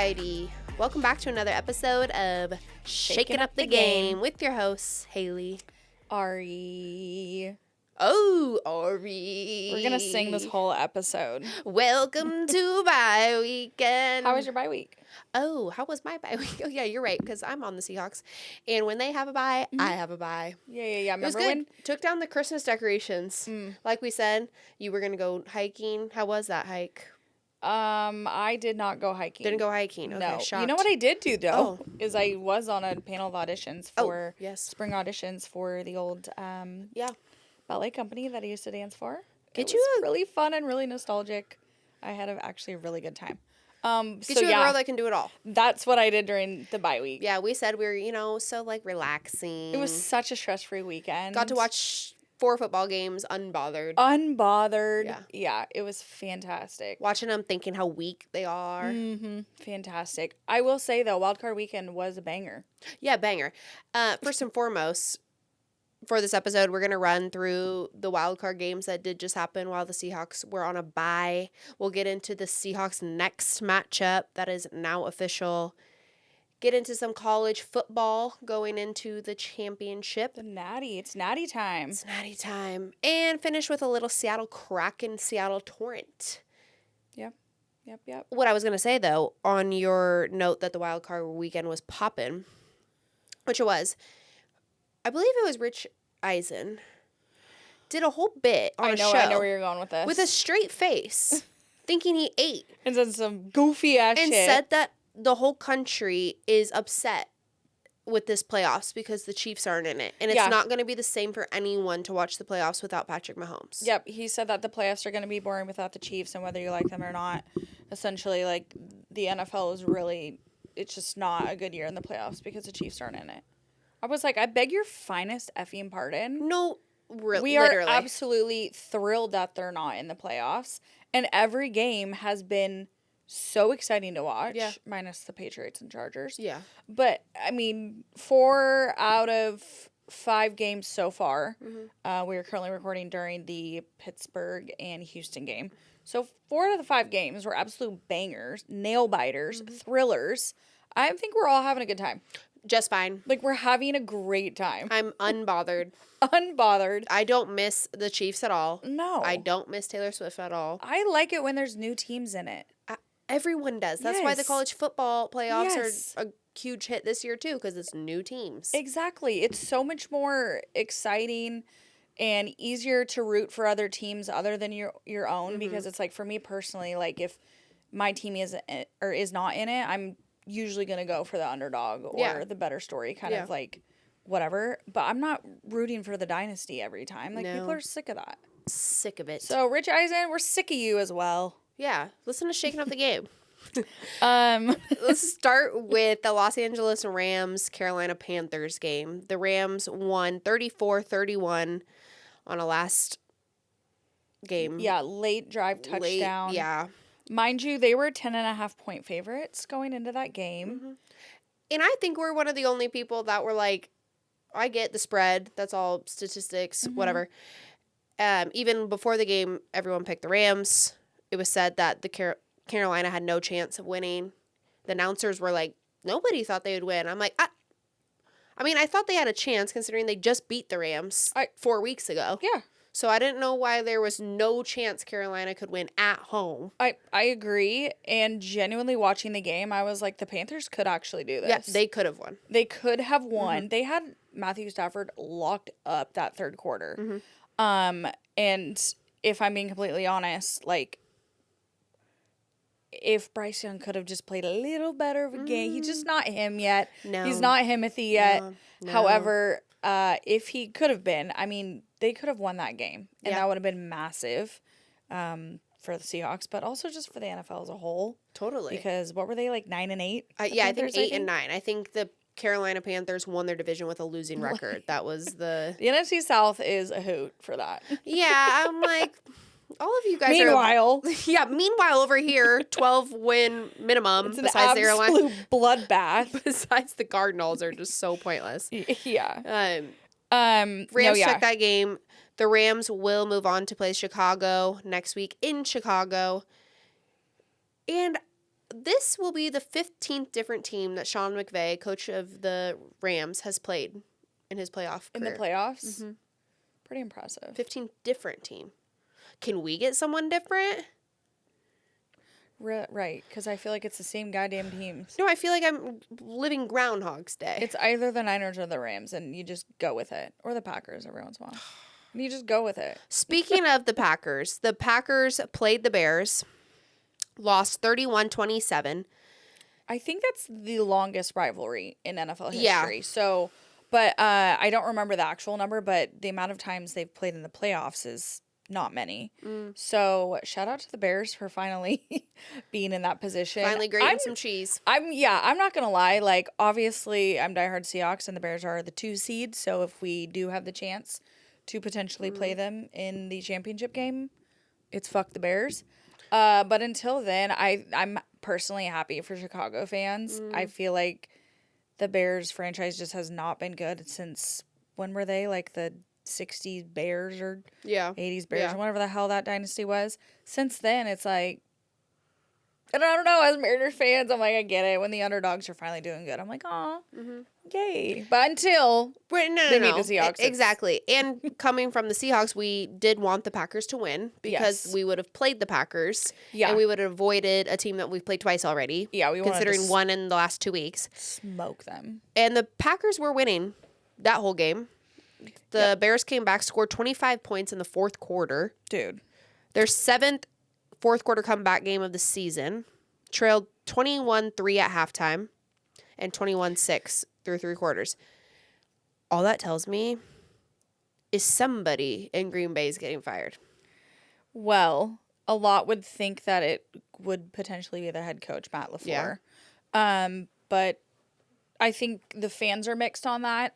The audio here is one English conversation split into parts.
Alrighty. Welcome back to another episode of Shaking Up the Game with your hosts, Haley. Ari. Oh, Ari. We're going to sing this whole episode. Welcome to bye weekend. How was your bye week? Oh, how was my bye week? Oh, yeah, you're right, because I'm on the Seahawks. And when they have a bye, I have a bye. Yeah. It was Remember good. when? Took down the Christmas decorations. Like we said, you were going to go hiking. How was that hike? I did not go hiking. Didn't go hiking. Okay, No. shocked. You know what I did do, though? Oh. Is I was on a panel of auditions for yes. spring auditions for the old ballet company that I used to dance for. It was really fun and really nostalgic. I had actually a really good time. Get you a girl that can do it all. That's what I did during the bye week. Yeah, we said we were, so like relaxing. It was such a stress-free weekend. Got to watch 4 football games unbothered. Yeah, it was fantastic. Watching them, thinking how weak they are. Fantastic. I will say, though, Wildcard Weekend was a banger. Yeah, banger. First and foremost, for this episode, we're going to run through the wildcard games that did just happen while the Seahawks were on a bye. We'll get into the Seahawks' next matchup that is now official. Get into some college football going into the championship. The Natty. It's Natty time. It's Natty time. And finish with a little Seattle Kraken, Seattle Torrent. Yep. What I was going to say, though, on your note that the wild card weekend was popping, which it was, I believe it was Rich Eisen, did a whole bit on a show. I know where you're going with this. With a straight face, thinking he ate. And said some goofy ass shit. And said that the whole country is upset with this playoffs because the Chiefs aren't in it. And it's not going to be the same for anyone to watch the playoffs without Patrick Mahomes. Yep, he said that the playoffs are going to be boring without the Chiefs, and whether you like them or not, essentially, like, the NFL is really, it's just not a good year in the playoffs because the Chiefs aren't in it. I was like, I beg your finest effing pardon. No, we literally. are absolutely thrilled that they're not in the playoffs, and every game has been so exciting to watch, minus the Patriots and Chargers. Yeah. But, I mean, 4 out of 5 games so far. We are currently recording during the Pittsburgh and Houston game. So 4 out of the 5 games were absolute bangers, nail-biters, thrillers. I think we're all having a good time. Just fine. Like, we're having a great time. I'm unbothered. I don't miss the Chiefs at all. No. I don't miss Taylor Swift at all. I like it when there's new teams in it. Everyone does. That's why the college football playoffs are a huge hit this year, too, because it's new teams. Exactly. It's so much more exciting and easier to root for other teams other than your own, because it's like, for me personally, like, if my team is not in it, I'm usually going to go for the underdog or the better story, kind of like whatever. But I'm not rooting for the dynasty every time. Like, people are sick of that. Sick of it. So, Rich Eisen, we're sick of you as well. Yeah. Listen to Shaking Up the Game. Let's start with the Los Angeles Rams Carolina Panthers game. The Rams won 34-31 on a last game. Yeah, late drive touchdown. Yeah. Mind you, they were 10.5-point favorites going into that game. And I think we're one of the only people that were like, I get the spread. That's all statistics, whatever. Even before the game, everyone picked the Rams. It was said that the Carolina had no chance of winning. The announcers were like, nobody thought they would win. I'm like, I thought they had a chance considering they just beat the Rams 4 weeks ago. Yeah. So I didn't know why there was no chance Carolina could win at home. I agree. And genuinely watching the game, I was like, the Panthers could actually do this. Yeah, they could have won. They could have won. They had Matthew Stafford locked up that third quarter. And if I'm being completely honest, like, if Bryce Young could have just played a little better of a game, he's just not him yet. No. He's not Himothy yet. No. However, if he could have been, they could have won that game. And that would have been massive for the Seahawks, but also just for the NFL as a whole. Totally. Because what were they, like 9-8? I think 8 and 9. I think the Carolina Panthers won their division with a losing record. That was the NFC South is a hoot for that. Yeah, I'm like, all of you guys meanwhile, meanwhile over here, 12-win minimum. It's an absolute bloodbath. Besides the Cardinals are just so pointless. Yeah. Rams took that game. The Rams will move on to play Chicago next week in Chicago. And this will be the 15th different team that Sean McVay, coach of the Rams, has played in his playoff In career. the playoffs? Pretty impressive. 15 different team. Can we get someone different? Right, because I feel like it's the same goddamn teams. No, I feel like I'm living Groundhog's Day. It's either the Niners or the Rams, and you just go with it. Or the Packers every once in a while. And you just go with it. Speaking of the Packers played the Bears, lost 31-27. I think that's the longest rivalry in NFL history. Yeah. So, but I don't remember the actual number, but the amount of times they've played in the playoffs is not many. So shout out to the Bears for finally being in that position. Finally grating some cheese. I'm not gonna lie. Like, obviously, I'm diehard Seahawks, and the Bears are the 2 seed. So if we do have the chance to potentially play them in the championship game, it's fuck the Bears. But until then, I'm personally happy for Chicago fans. I feel like the Bears franchise just has not been good since, when were they? Like the 60s Bears or 80s Bears or whatever the hell that dynasty was. Since then, it's like, and I don't know, as Mariners fans, I'm like, I get it. When the underdogs are finally doing good, I'm like, aw, yay. But until they meet the Seahawks. Exactly. And coming from the Seahawks, we did want the Packers to win because we would have played the Packers. Yeah. And we would have avoided a team that we've played twice already. Yeah, we wanted considering to one in the last 2 weeks. smoke them. And the Packers were winning that whole game. The Bears came back, scored 25 points in the fourth quarter. Dude. Their 7th fourth quarter comeback game of the season. Trailed 21-3 at halftime and 21-6 through 3 quarters. All that tells me is somebody in Green Bay is getting fired. Well, a lot would think that it would potentially be the head coach, Matt LaFleur. But I think the fans are mixed on that.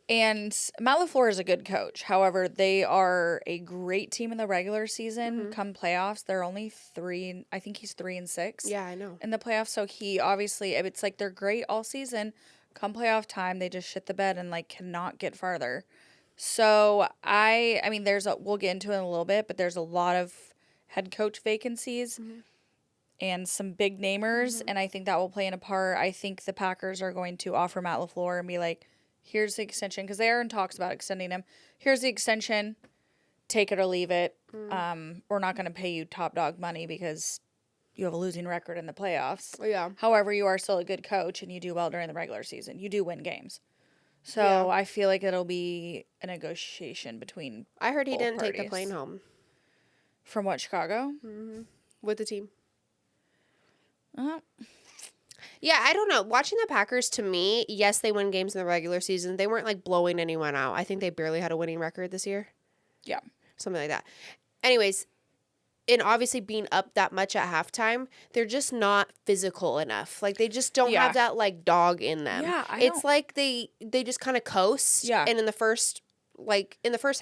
And Matt LaFleur is a good coach. However, they are a great team in the regular season. Come playoffs, they're only 3. I think he's 3-6. Yeah, I know. In the playoffs, so he obviously, it's like they're great all season. Come playoff time, they just shit the bed and like cannot get farther. So I mean, we'll get into it in a little bit, but there's a lot of head coach vacancies and some big namers, and I think that will play in a part. I think the Packers are going to offer Matt LaFleur and be like, here's the extension, because they are in talks about extending him. Here's the extension. Take it or leave it. We're not going to pay you top dog money because you have a losing record in the playoffs. Yeah. However, you are still a good coach and you do well during the regular season. You do win games. So I feel like it'll be a negotiation between I heard he both didn't take the parties. plane home From what, Chicago? with the team. Uh, Yeah, I don't know. Watching the Packers, to me, yes, they win games in the regular season. They weren't like blowing anyone out. I think they barely had a winning record this year. yeah. Something like that. Anyways, and obviously being up that much at halftime, they're just not physical enough. Like they just don't have that like dog in them. Yeah, it's like they just kind of coast. Yeah. And in the first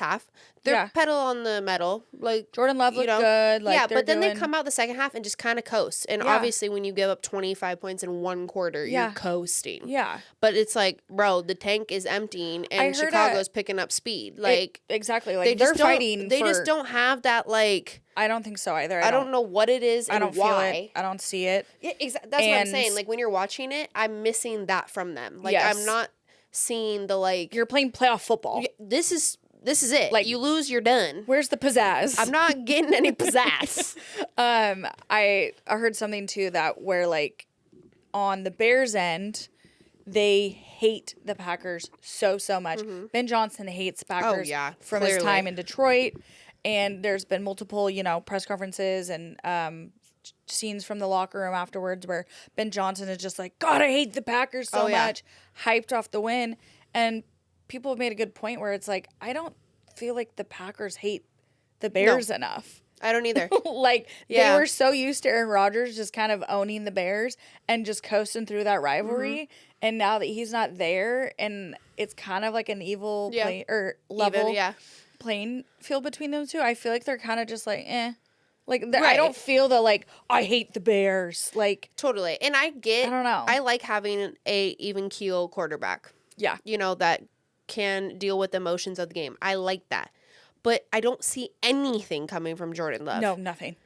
half, they're pedal on the metal. Like Jordan Love looked know? good. Like, yeah, they're but then they doing- come out the second half and just kind of coast. And Yeah. obviously, when you give up 25 points in one quarter, you're coasting. Yeah. But it's like, bro, the tank is emptying I and heard Chicago's picking up speed. Like exactly. Like they they're just don't- fighting. They just don't have that like. I don't think so either. I don't know what it is and I don't why. feel it. I don't see it. Yeah, that's what I'm saying. Like when you're watching it, I'm missing that from them. Like I'm not seeing the like. You're playing playoff football. This is it. Like, you lose, you're done. Where's the pizzazz? I'm not getting any pizzazz. I heard something too that where like on the Bears end, they hate the Packers so much. Ben Johnson hates Packers from his time in Detroit, and there's been multiple press conferences and scenes from the locker room afterwards where Ben Johnson is just like, God, I hate the Packers so much, hyped off the win, and people have made a good point where it's like, I don't feel like the Packers hate the Bears enough. I don't either. Like, they were so used to Aaron Rodgers just kind of owning the Bears and just coasting through that rivalry. And now that he's not there, and it's kind of like an evil level playing field between those two, I feel like they're kind of just like, eh. Like, I don't feel the, like, I hate the Bears. Like, totally. And I don't know. I like having a even keel quarterback. Yeah. That can deal with the emotions of the game. I like that. But I don't see anything coming from Jordan Love. No, nothing.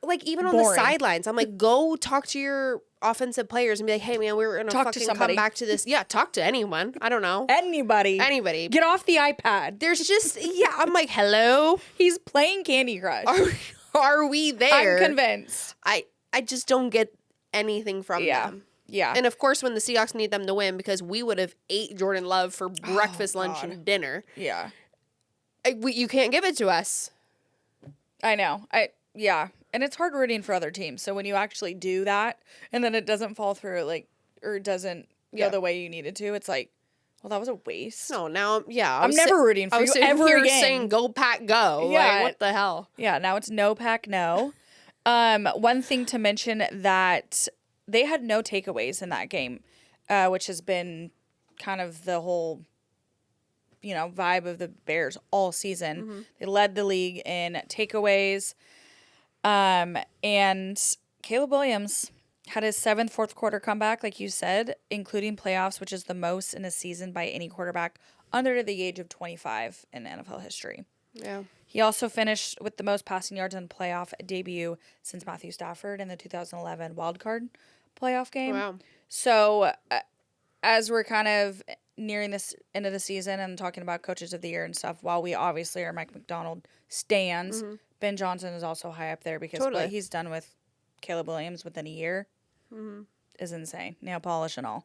like, even on the sidelines, I'm like, go talk to your offensive players and be like, hey, man, we're going to fucking come back to this. Yeah, talk to anyone. I don't know. Anybody. Get off the iPad. There's just, I'm like, hello? He's playing Candy Crush. Are we there? I'm convinced. I just don't get anything from them. Yeah. And, of course, when the Seahawks need them to win, because we would have ate Jordan Love for breakfast, lunch, and dinner. Yeah. You can't give it to us. I know. Yeah. And it's hard rooting for other teams. So when you actually do that and then it doesn't fall through, like, or it doesn't go the way you needed to, it's like, well, that was a waste. No, now, I'm never rooting for you ever again. Saying go Pack go. Yeah. Like, what the hell? Yeah, now it's no Pack no. One thing to mention that they had no takeaways in that game, which has been kind of the whole, vibe of the Bears all season. Mm-hmm. They led the league in takeaways. And Caleb Williams had his 7th fourth quarter comeback, like you said, including playoffs, which is the most in a season by any quarterback under the age of 25 in NFL history. Yeah. He also finished with the most passing yards in playoff debut since Matthew Stafford in the 2011 wildcard playoff game. Wow. So as we're kind of nearing this end of the season and talking about coaches of the year and stuff, while we obviously are Mike McDonald stands, Ben Johnson is also high up there because what he's done with Caleb Williams within a year is insane. Nail polish and all.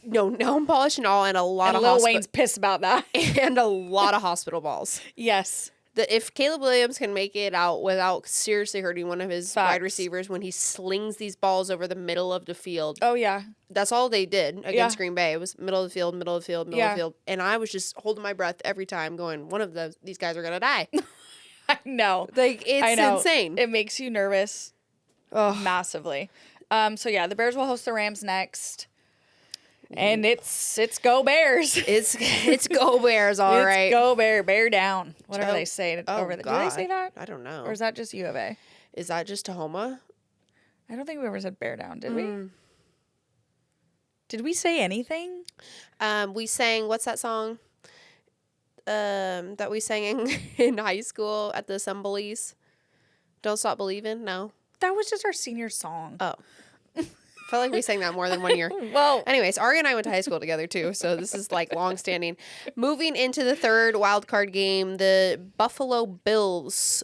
No, nail polish and all, and a lot of Lil Wayne's pissed about that. And a lot of hospital balls. Yes. If Caleb Williams can make it out without seriously hurting one of his wide receivers when he slings these balls over the middle of the field. Oh, yeah. That's all they did against Green Bay. It was middle of the field, middle of the field, middle of the field. And I was just holding my breath every time going, one of these guys are going to die. I know. Like, it's insane. It makes you nervous massively. So, yeah, the Bears will host the Rams next. And it's go Bears. It's go Bears, all right. It's go bear down. Whatever they say over there. God. Do they say that? I don't know. Or is that just U of A? Is that just Tahoma? I don't think we ever said bear down, did we? Did we say anything? We sang, what's that song? That we sang in high school at the assemblies. Don't Stop Believing? No. That was just our senior song. Oh. I felt like we sang that more than one year. Well, anyways, Ari and I went to high school together too, so this is like long standing. Moving into the third wild card game, the Buffalo Bills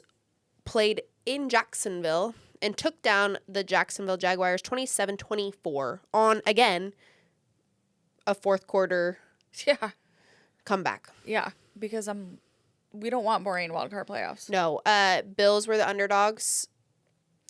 played in Jacksonville and took down the Jacksonville Jaguars 27-24 on, again, a fourth quarter comeback. Yeah, because we don't want boring wild card playoffs. No, Bills were the underdogs.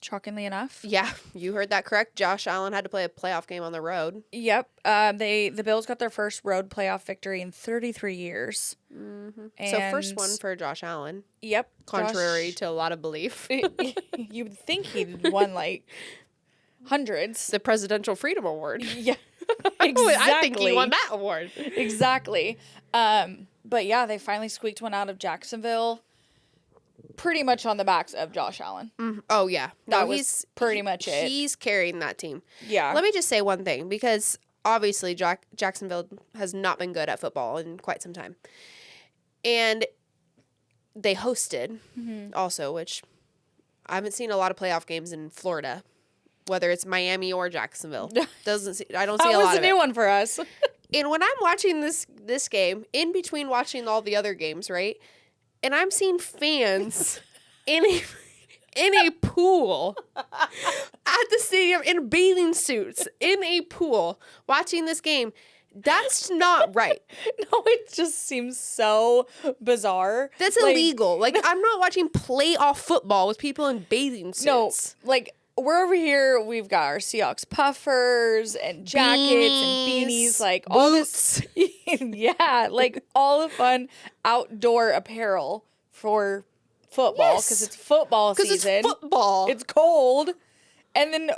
Shockingly enough. Yeah, you heard that correct. Josh Allen had to play a playoff game on the road. Yep. The Bills got their first road playoff victory in 33 years. Mm-hmm. So first one for Josh Allen. Yep. Contrary to a lot of belief. You'd think he'd won like hundreds. The Presidential Freedom Award. Yeah. Exactly. I think he won that award. Exactly. But yeah, they finally squeaked one out of Jacksonville. Pretty much on the backs of Josh Allen. Mm-hmm. Oh, yeah. That was pretty much it. He's carrying that team. Yeah. Let me just say one thing, because obviously Jacksonville has not been good at football in quite some time. And they hosted also, which I haven't seen a lot of playoff games in Florida, whether it's Miami or Jacksonville. I don't see a lot of it. That was a new one for us. And when I'm watching this game, in between watching all the other games, right? And I'm seeing fans in a pool at the stadium in bathing suits in a pool watching this game. That's not right. No, it just seems so bizarre. That's illegal. Like, I'm not watching playoff football with people in bathing suits. No, like, we're over here, we've got our Seahawks puffers and jackets and beanies, like all this. Yeah, like all the fun outdoor apparel for football because it's football season. It's football. It's cold. And then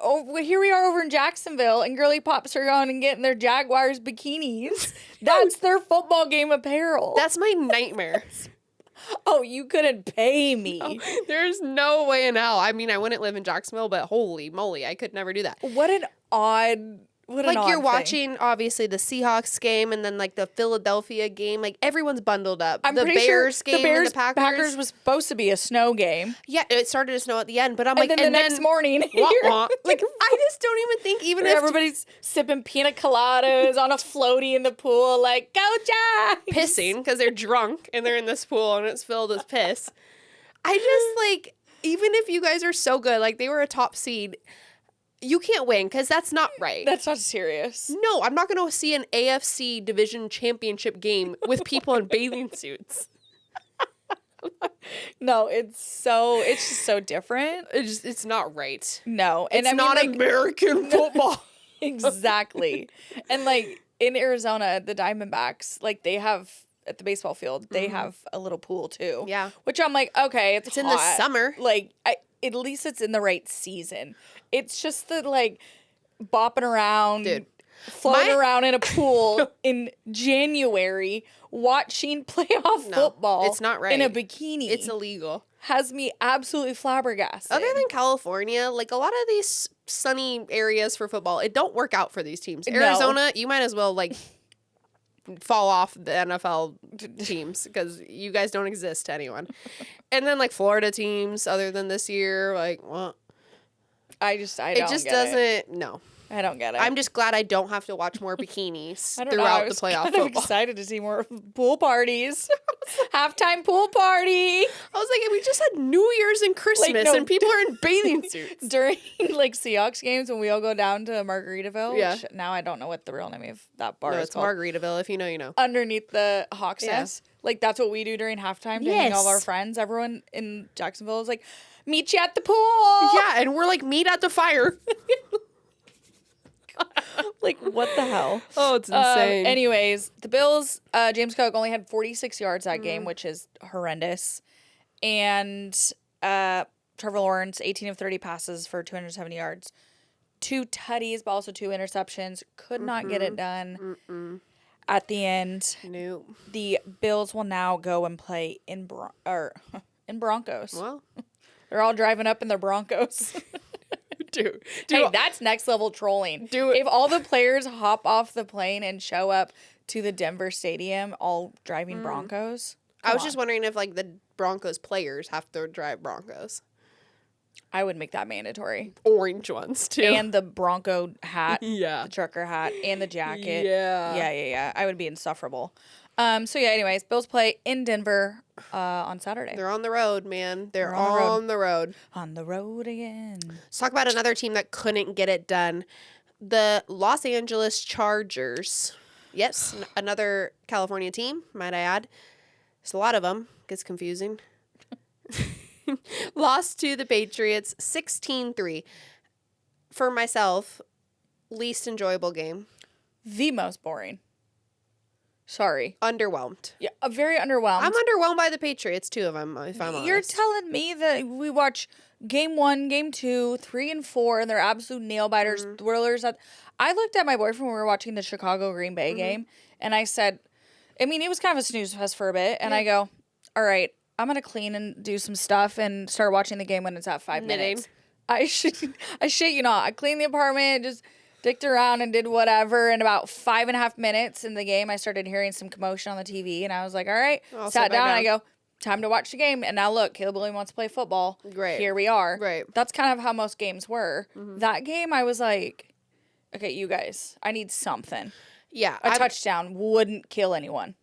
here we are over in Jacksonville, and girly pops are on and getting their Jaguars bikinis. That's their football game apparel. That's my nightmare. Oh, you couldn't pay me. No, there's no way in hell. I mean, I wouldn't live in Jacksonville, but holy moly, I could never do that. What an odd What an Like, odd you're thing. watching, obviously, the Seahawks game and then, like, the Philadelphia game. Like, everyone's bundled up. I'm the pretty Bears sure game the Bears and the Packers. was supposed to be a snow game. Yeah, it started to snow at the end. But I'm And like, then the next morning, wah, you're- wah. Like, I just don't even think, even if everybody's sipping pina coladas on a floaty in the pool, like, go Jags! pissing because they're drunk and they're in this pool and it's filled with piss. I just, like, even if you guys are so good, like, they were a top seed, you can't win because that's not right. That's not serious. No, I'm not going to see an AFC division championship game with people in bathing suits. No, it's just so different. It's not right. No, and It's not like, American football. exactly. And like in Arizona, the Diamondbacks, like they have at the baseball field, they have a little pool too. Yeah. Which I'm like, okay, it's in the hot. summer. Like at least it's in the right season. It's just the like bopping around, Dude. floating around in a pool in January, watching playoff football. it's not right. In a bikini. It's illegal. Has me absolutely flabbergasted. Other than California, like a lot of these sunny areas for football, it don't work out for these teams. No. Arizona, you might as well like fall off the NFL teams because you guys don't exist to anyone. And then like Florida teams, other than this year, like well, I it don't just get doesn't. it. No, I don't get it. I'm just glad I don't have to watch more bikinis I don't know, throughout I the was playoff kind of football. excited to see more pool parties. Halftime pool party. I was like, we just had New Year's and Christmas, no. and people are in bathing suits. During like Seahawks games when we all go down to Margaritaville, Yeah. which now I don't know what the real name of that bar No, is it's called. Margaritaville. If you know, you know. Underneath the Hawks Yeah. nest. Like that's what we do during halftime to hang all of our Yes. friends. Everyone in Jacksonville is like, meet you at the pool. Yeah, and we're like meat at the fire. Like what the hell? Oh, it's insane. Anyways, the Bills, James Cook only had 46 yards that game, which is horrendous. And Trevor Lawrence, 18 of 30 passes for 270 yards. 2 tutties, but also 2 interceptions. Could not get it done. At the end, No. the Bills will now go and play in Broncos. Well, They're all driving up in their Broncos. dude. Hey, that's next level trolling. Dude. If all the players hop off the plane and show up to the Denver stadium all driving Broncos. I was come just on. wondering if like the Broncos players have to drive Broncos. I would make that mandatory. Orange ones too. And the Bronco hat, yeah. the trucker hat, and the jacket. Yeah. Yeah. I would be insufferable. So yeah, anyways, Bills play in Denver on Saturday. They're on the road, man. They're on the road. on the road. On the road again. Let's talk about another team that couldn't get it done. The Los Angeles Chargers. Yes, another California team, might I add. There's a lot of them. Gets confusing. Lost to the Patriots 16-3. For myself, least enjoyable game. The most boring. Sorry. Underwhelmed. Yeah, very underwhelmed. I'm underwhelmed by the Patriots, 2 of them, if I'm honest. You're telling me that we watch game 1, game 2, 3, and 4, and they're absolute nail biters, thrillers. I looked at my boyfriend when we were watching the Chicago Green Bay game, and I said, I mean, it was kind of a snooze fest for a bit, and I go, all right, I'm gonna clean and do some stuff and start watching the game when it's at 5 Knitting. minutes. I shit you not. I cleaned the apartment, just dicked around and did whatever. And about 5.5 minutes in the game, I started hearing some commotion on the TV, and I was like, all right, I'll sat sit back down, and I down. go, time to watch the game. And now look, Caleb Williams wants to play football. Great. Here we are. Great. That's kind of how most games were. That game, I was like, okay, you guys, I need something. Yeah. A touchdown wouldn't kill anyone.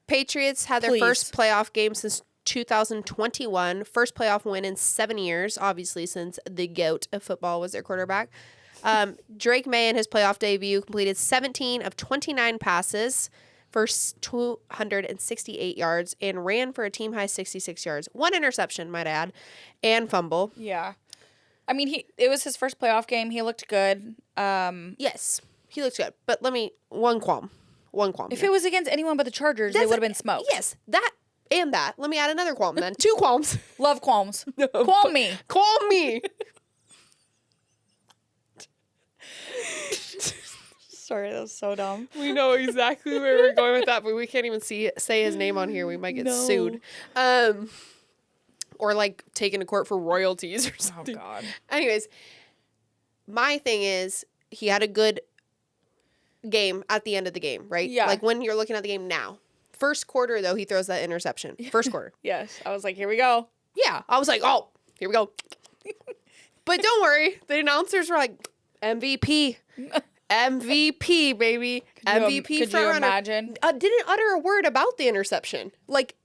Patriots had their Please. first playoff game since 2021. First playoff win in 7 years, obviously, since the GOAT of football was their quarterback. Drake May in his playoff debut completed 17 of 29 passes for 268 yards and ran for a team-high 66 yards. 1 interception, might I add, and fumble. Yeah. I mean, it was his first playoff game. He looked good. Yes, he looks good. But one qualm. If it was against anyone but the Chargers, they would have been smoked. Yes, that and that. Let me add another qualm then. 2 qualms. Love qualms. Qualm me. Qualm me. Sorry, that was so dumb. We know exactly where we're going with that, but we can't even say his name on here. We might get sued. Or like taken to court for royalties or something. Oh, God. Anyways, my thing is he had a good game at the end of the game, right? Yeah. Like when you're looking at the game now. First quarter, though, he throws that interception. First quarter. Yes. I was like, here we go. Yeah. I was like, oh, here we go. But don't worry. The announcers were like, MVP. MVP, baby. MVP could front you runner. imagine? Didn't utter a word about the interception. Like,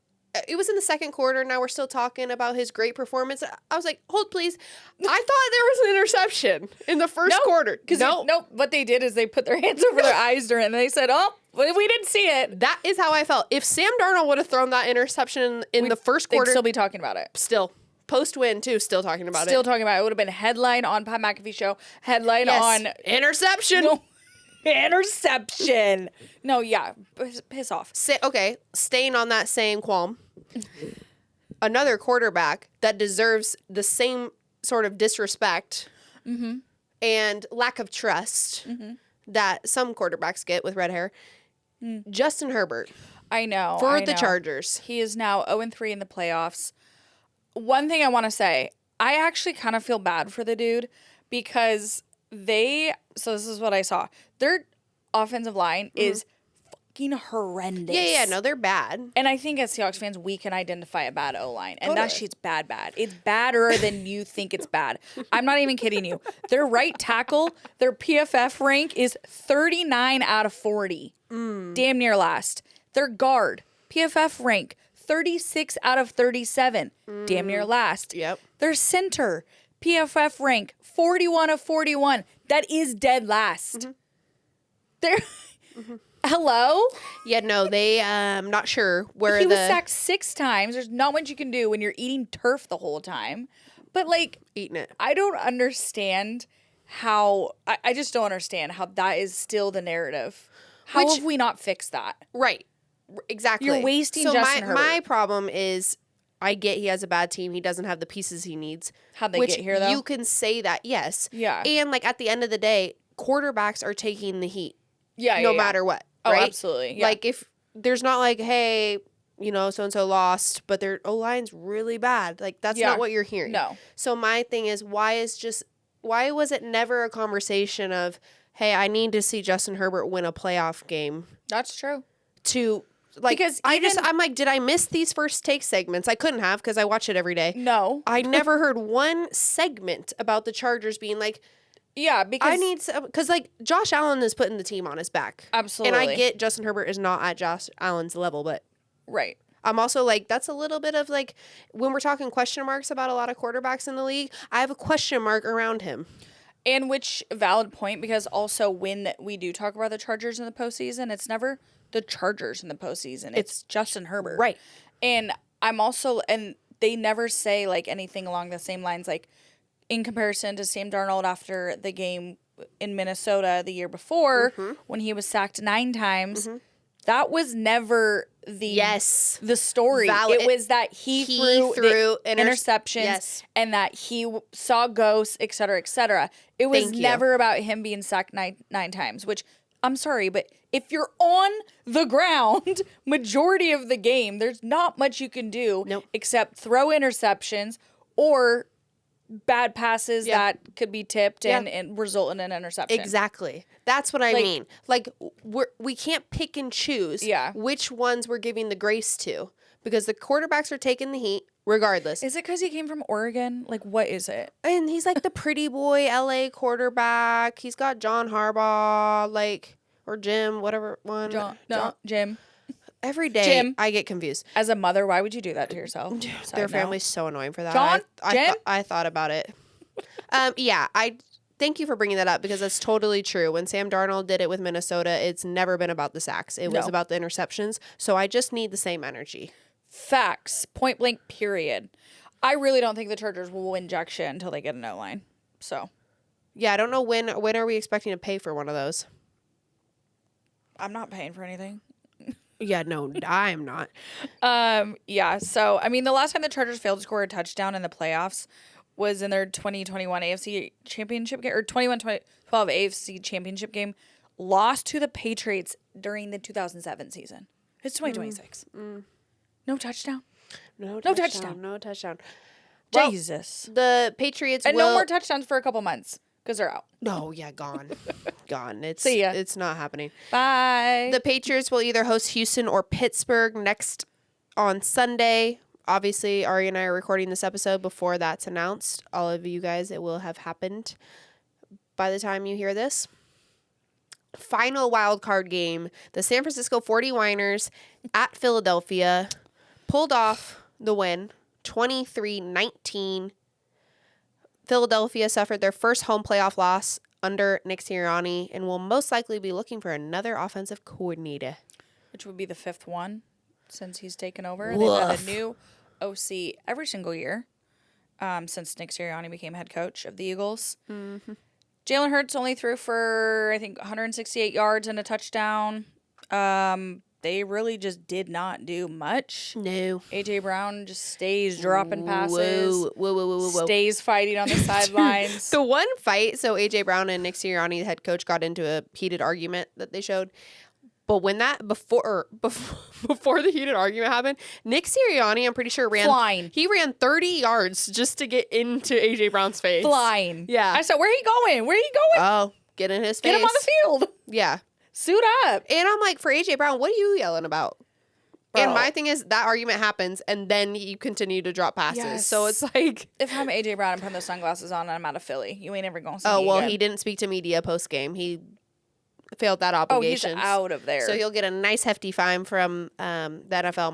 it was in the second quarter. Now we're still talking about his great performance. I was like, hold please. I thought there was an interception in the first quarter. Nope. What they did is they put their hands over their eyes during it, and they said, oh, we didn't see it. That is how I felt. If Sam Darnold would have thrown that interception in the first quarter. They'd still be talking about it. Still. Post-win, too, still talking about it. Still talking about it. It would have been headline on Pat McAfee show. Headline on... Interception. No. Interception. No, yeah. Piss off. Okay, staying on that same qualm. Another quarterback that deserves the same sort of disrespect and lack of trust that some quarterbacks get with red hair. Justin Herbert. I know. For the Chargers. He is now 0-3 in the playoffs. One thing I want to say, I actually kind of feel bad for the dude because so this is what I saw. Their offensive line is fucking horrendous. Yeah, no, they're bad. And I think as Seahawks fans, we can identify a bad O-line. And that shit's bad. It's badder than you think it's bad. I'm not even kidding you. Their right tackle, their PFF rank is 39 out of 40. Damn near last. Their guard, PFF rank, 36 out of 37. Damn near last. Yep. Their center, PFF rank, 41 of 41. That is dead last. They're... Hello? Yeah, no, I'm not sure where he was sacked 6 times. There's not much you can do when you're eating turf the whole time. But, like... Eating it. I don't understand how... I just don't understand how that is still the narrative. How have we not fixed that? Right. Exactly. You're wasting Justin Herbert. My problem is... I get he has a bad team. He doesn't have the pieces he needs. How'd they get here, though? You can say that, yes. Yeah. And, like, at the end of the day, quarterbacks are taking the heat. Yeah, no matter what, Oh, right? absolutely. Yeah. Like, if there's not like, hey, so-and-so lost, but their O-line's really bad. Like, that's not what you're hearing. No. So my thing is, why was it never a conversation of, hey, I need to see Justin Herbert win a playoff game? That's true. Like, because I'm like, did I miss these first take segments? I couldn't have because I watch it every day. No. I never heard one segment about the Chargers being like, yeah, because I need because like Josh Allen is putting the team on his back. Absolutely. And I get Justin Herbert is not at Josh Allen's level, but right. I'm also like, that's a little bit of like, when we're talking question marks about a lot of quarterbacks in the league, I have a question mark around him. And which valid point, because also when we do talk about the Chargers in the postseason, it's never the Chargers in the postseason. It's Justin Herbert. Right. And I'm also, and they never say like anything along the same lines, like in comparison to Sam Darnold after the game in Minnesota the year before when he was sacked 9 times. That was never the story. Valid. It was that he threw the interceptions and that he saw ghosts, et cetera, et cetera. It was never about him being sacked nine times, which I'm sorry, but if you're on the ground majority of the game, there's not much you can do except throw interceptions or bad passes that could be tipped and result in an interception. Exactly. That's what I mean. Like, we can't pick and choose which ones we're giving the grace to because the quarterbacks are taking the heat regardless. Is it because he came from Oregon? Like, what is it? And he's like the pretty boy LA quarterback. He's got John Harbaugh, like, or Jim, whatever one. Jim. Every day I get confused. As a mother, why would you do that to yourself? Their family's so annoying for that. Jim? I thought about it. I thank you for bringing that up because that's totally true. When Sam Darnold did it with Minnesota, it's never been about the sacks. It was about the interceptions. So I just need the same energy. Facts. Point blank, period. I really don't think the Chargers will win jack shit until they get an O-line. So. Yeah, I don't know when are we expecting to pay for one of those? I'm not paying for anything. Yeah, no, I am not. Yeah, so, I mean, the last time the Chargers failed to score a touchdown in the playoffs was in their 2021 AFC Championship game, or 21-12 AFC Championship game, lost to the Patriots during the 2007 season. It's 2026. No touchdown? No touchdown. Jesus. The Patriots and no more touchdowns for a couple months, because they're out. No, yeah, gone. gone. See ya. It's not happening. Bye. The Patriots will either host Houston or Pittsburgh next on Sunday. Obviously, Ari and I are recording this episode before that's announced. All of you guys, it will have happened by the time you hear this. Final wild card game. The San Francisco 49ers at Philadelphia pulled off the win, 23-19. Philadelphia suffered their first home playoff loss under Nick Sirianni and will most likely be looking for another offensive coordinator. Which would be the 5th one since he's taken over. Woof. They've had a new OC every single year since Nick Sirianni became head coach of the Eagles. Mm-hmm. Jalen Hurts only threw for, I think, 168 yards and a touchdown. They really just did not do much. No. A.J. Brown just stays dropping passes. Whoa. Stays fighting on the sidelines. The one fight, so A.J. Brown and Nick Sirianni, the head coach, got into a heated argument that they showed. But when that, before the heated argument happened, Nick Sirianni, I'm pretty sure, Flying. He ran 30 yards just to get into A.J. Brown's face. Flying. Yeah. I said, where are you going? Where are you going? Oh, get in his face. Get him on the field. Yeah. Suit up. And I'm like, for A.J. Brown, what are you yelling about? And Bro. my thing is, that argument happens, and then you continue to drop passes. Yes. So it's like... If I'm A.J. Brown and putting those sunglasses on and I'm out of Philly, you ain't ever going to see Oh, me well, again. he didn't speak to media post-game. He failed that Oh, he's obligation. out of there. So he'll get a nice hefty fine from the NFL.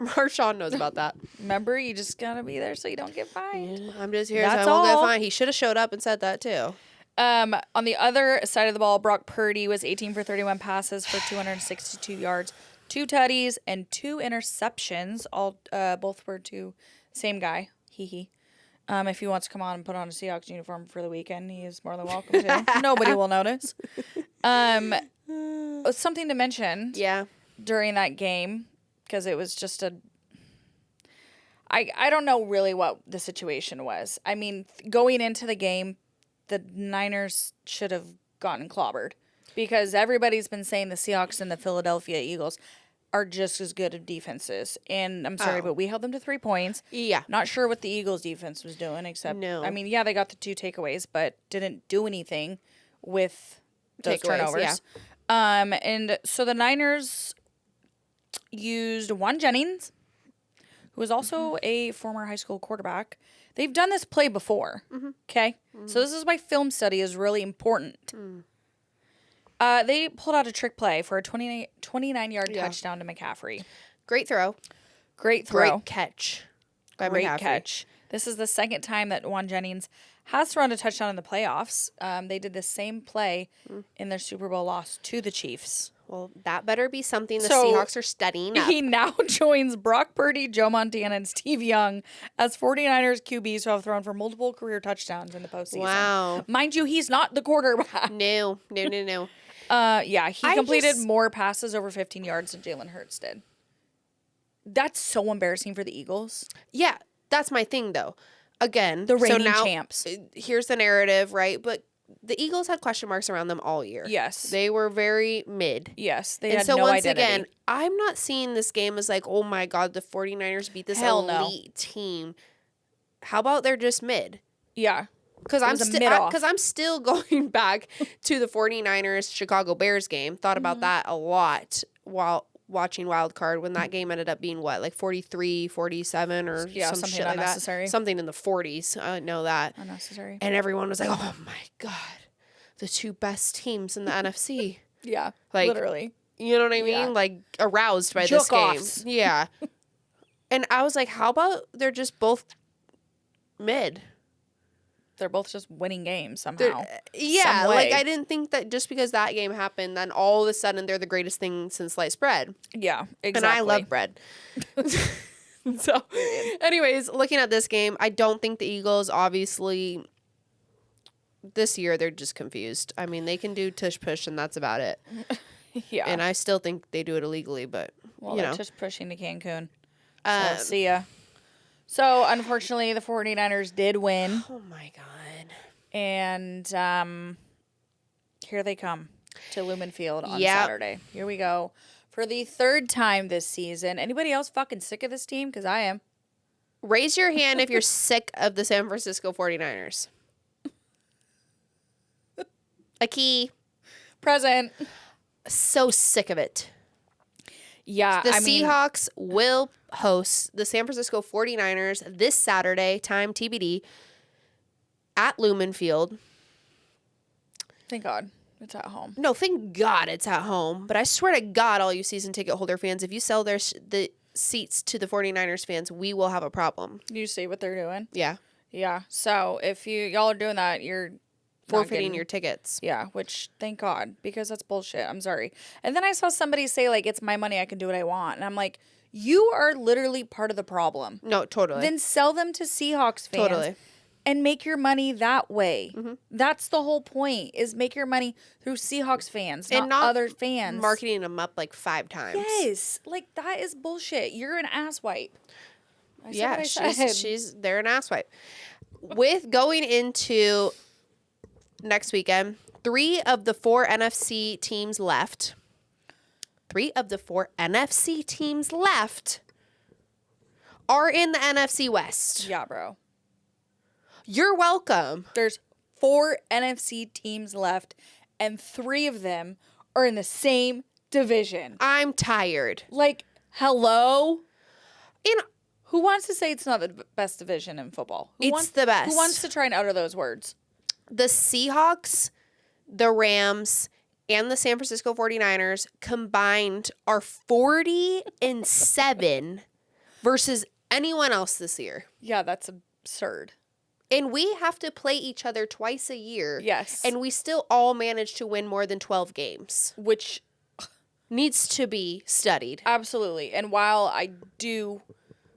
Marshawn knows about that. Remember, you just got to be there so you don't get fined. I'm just here so That's I won't get all. fined. He should have showed up and said that too. On the other side of the ball, Brock Purdy was 18 for 31 passes for 262 yards, 2 tutties, and 2 interceptions. All both were to same guy. Hee. If he wants to come on and put on a Seahawks uniform for the weekend, he is more than welcome to. Nobody will notice. Something to mention Yeah. during that game, because it was just I don't know really what the situation was. I mean, going into the game, the Niners should have gotten clobbered because everybody's been saying the Seahawks and the Philadelphia Eagles are just as good of defenses. And I'm sorry, but we held them to 3 points. Yeah. Not sure what the Eagles defense was doing, except, No. I mean, yeah, they got the 2 takeaways, but didn't do anything with those Takeaways, turnovers. And so the Niners used Juan Jennings, who is also a former high school quarterback. They've done this play before, okay? So this is why film study is really important. They pulled out a trick play for a 29-yard touchdown to McCaffrey. Great throw. Great throw. Great catch. By Great McCaffrey. catch. This is the second time that Juan Jennings has thrown a touchdown in the playoffs. They did the same play in their Super Bowl loss to the Chiefs. Well, that better be something the So, Seahawks are studying up. He now joins Brock Purdy, Joe Montana, and Steve Young as 49ers QBs who have thrown for multiple career touchdowns in the postseason. Wow. Mind you, he's not the quarterback. No. Yeah, he I completed just- more passes over 15 yards than Jalen Hurts did. That's so embarrassing for the Eagles. Yeah, that's my thing, though. Again, The reigning so now, champs. Here's the narrative, right? But the Eagles had question marks around them all year. Yes. They were very mid. Yes, they And had so no once identity. again, I'm not seeing this game as like, oh my God, the 49ers beat this Hell no. elite team. How about they're just mid? Yeah. Because It was a mid-off. I'm still going back to the 49ers Chicago Bears game. Thought about that a lot while watching Wild Card when that game ended up being what, like 43, 47 or Yeah, some something shit like that. unnecessary. Something in the 40s. I know that. Unnecessary. And everyone was like, oh my God, the 2 best teams in the NFC. Yeah, Like, literally. You know what I mean? Yeah. Like aroused by this game. Jerk-offs. Yeah. And I was like, how about they're just both mid? They're both just winning games They're- somehow. Yeah, Some like way. I didn't think that just because that game happened, then all of a sudden they're the greatest thing since sliced bread. Yeah, exactly. And I love bread. So, anyways, looking at this game, I don't think the Eagles, obviously, this year they're just confused. I mean, they can do tush push, and that's about it. Yeah. And I still think they do it illegally, but well, you they're know. just pushing to Cancun. Um, So, see ya. So, unfortunately, the 49ers did win. Oh my God. And here they come to Lumen Field on Yep. Saturday. Here we go. For the 3rd time this season. Anybody else fucking sick of this team? Because I am. Raise your hand if you're sick of the San Francisco 49ers. A key. Present. So sick of it. Yeah, The Seahawks will host the San Francisco 49ers this Saturday, time TBD, at Lumen Field. Thank God it's at home. No, thank God it's at home. But I swear to God, all you season ticket holder fans, if you sell the seats to the 49ers fans, we will have a problem. You see what they're doing? Yeah. Yeah. So if y'all are doing that, you're Forfeiting your tickets. Yeah, which thank God, because that's bullshit. I'm sorry. And then I saw somebody say, like, it's my money, I can do what I want. And I'm like, you are literally part of the problem. No, totally. Then sell them to Seahawks fans. Totally. And make your money that way. Mm-hmm. That's the whole point, is make your money through Seahawks fans, not other fans. Marketing them up like 5 times. Yes. Like, that is bullshit. You're an asswipe. They're an asswipe. With going into next weekend, 3 of the 4 NFC teams left. 3 of the 4 NFC teams left are in the NFC West. Yeah, bro. You're welcome. There's 4 NFC teams left, and 3 of them are in the same division. I'm tired. Like, hello? Who wants to say it's not the best division in football? It's the best. Who wants to try and utter those words? The Seahawks, the Rams, and the San Francisco 49ers combined are 40-7 versus anyone else this year. Yeah, that's absurd. And we have to play each other twice a year. Yes. And we still all manage to win more than 12 games. Which needs to be studied. Absolutely. And while we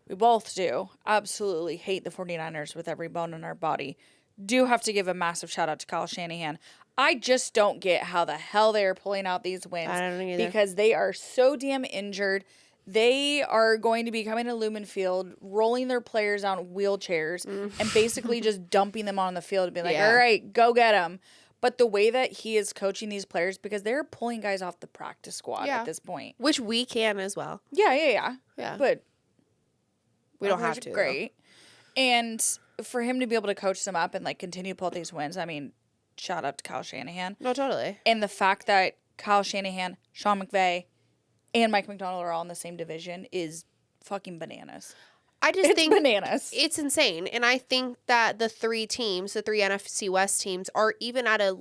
both do, absolutely hate the 49ers with every bone in our body, do have to give a massive shout out to Kyle Shanahan. I just don't get how the hell they are pulling out these wins. I don't either. Because they are so damn injured. They are going to be coming to Lumen Field, rolling their players on wheelchairs, and basically just dumping them on the field and being like, all right, go get them. But the way that he is coaching these players, because they're pulling guys off the practice squad at this point. Which we can as well. Yeah. But we don't have to. Great. And for him to be able to coach them up and like continue to pull these wins, I mean, shout out to Kyle Shanahan. No, totally. And the fact that Kyle Shanahan, Sean McVay, and Mike McDonald are all in the same division is fucking bananas. It's think bananas. It's insane. And I think that the 3 NFC West teams are even at a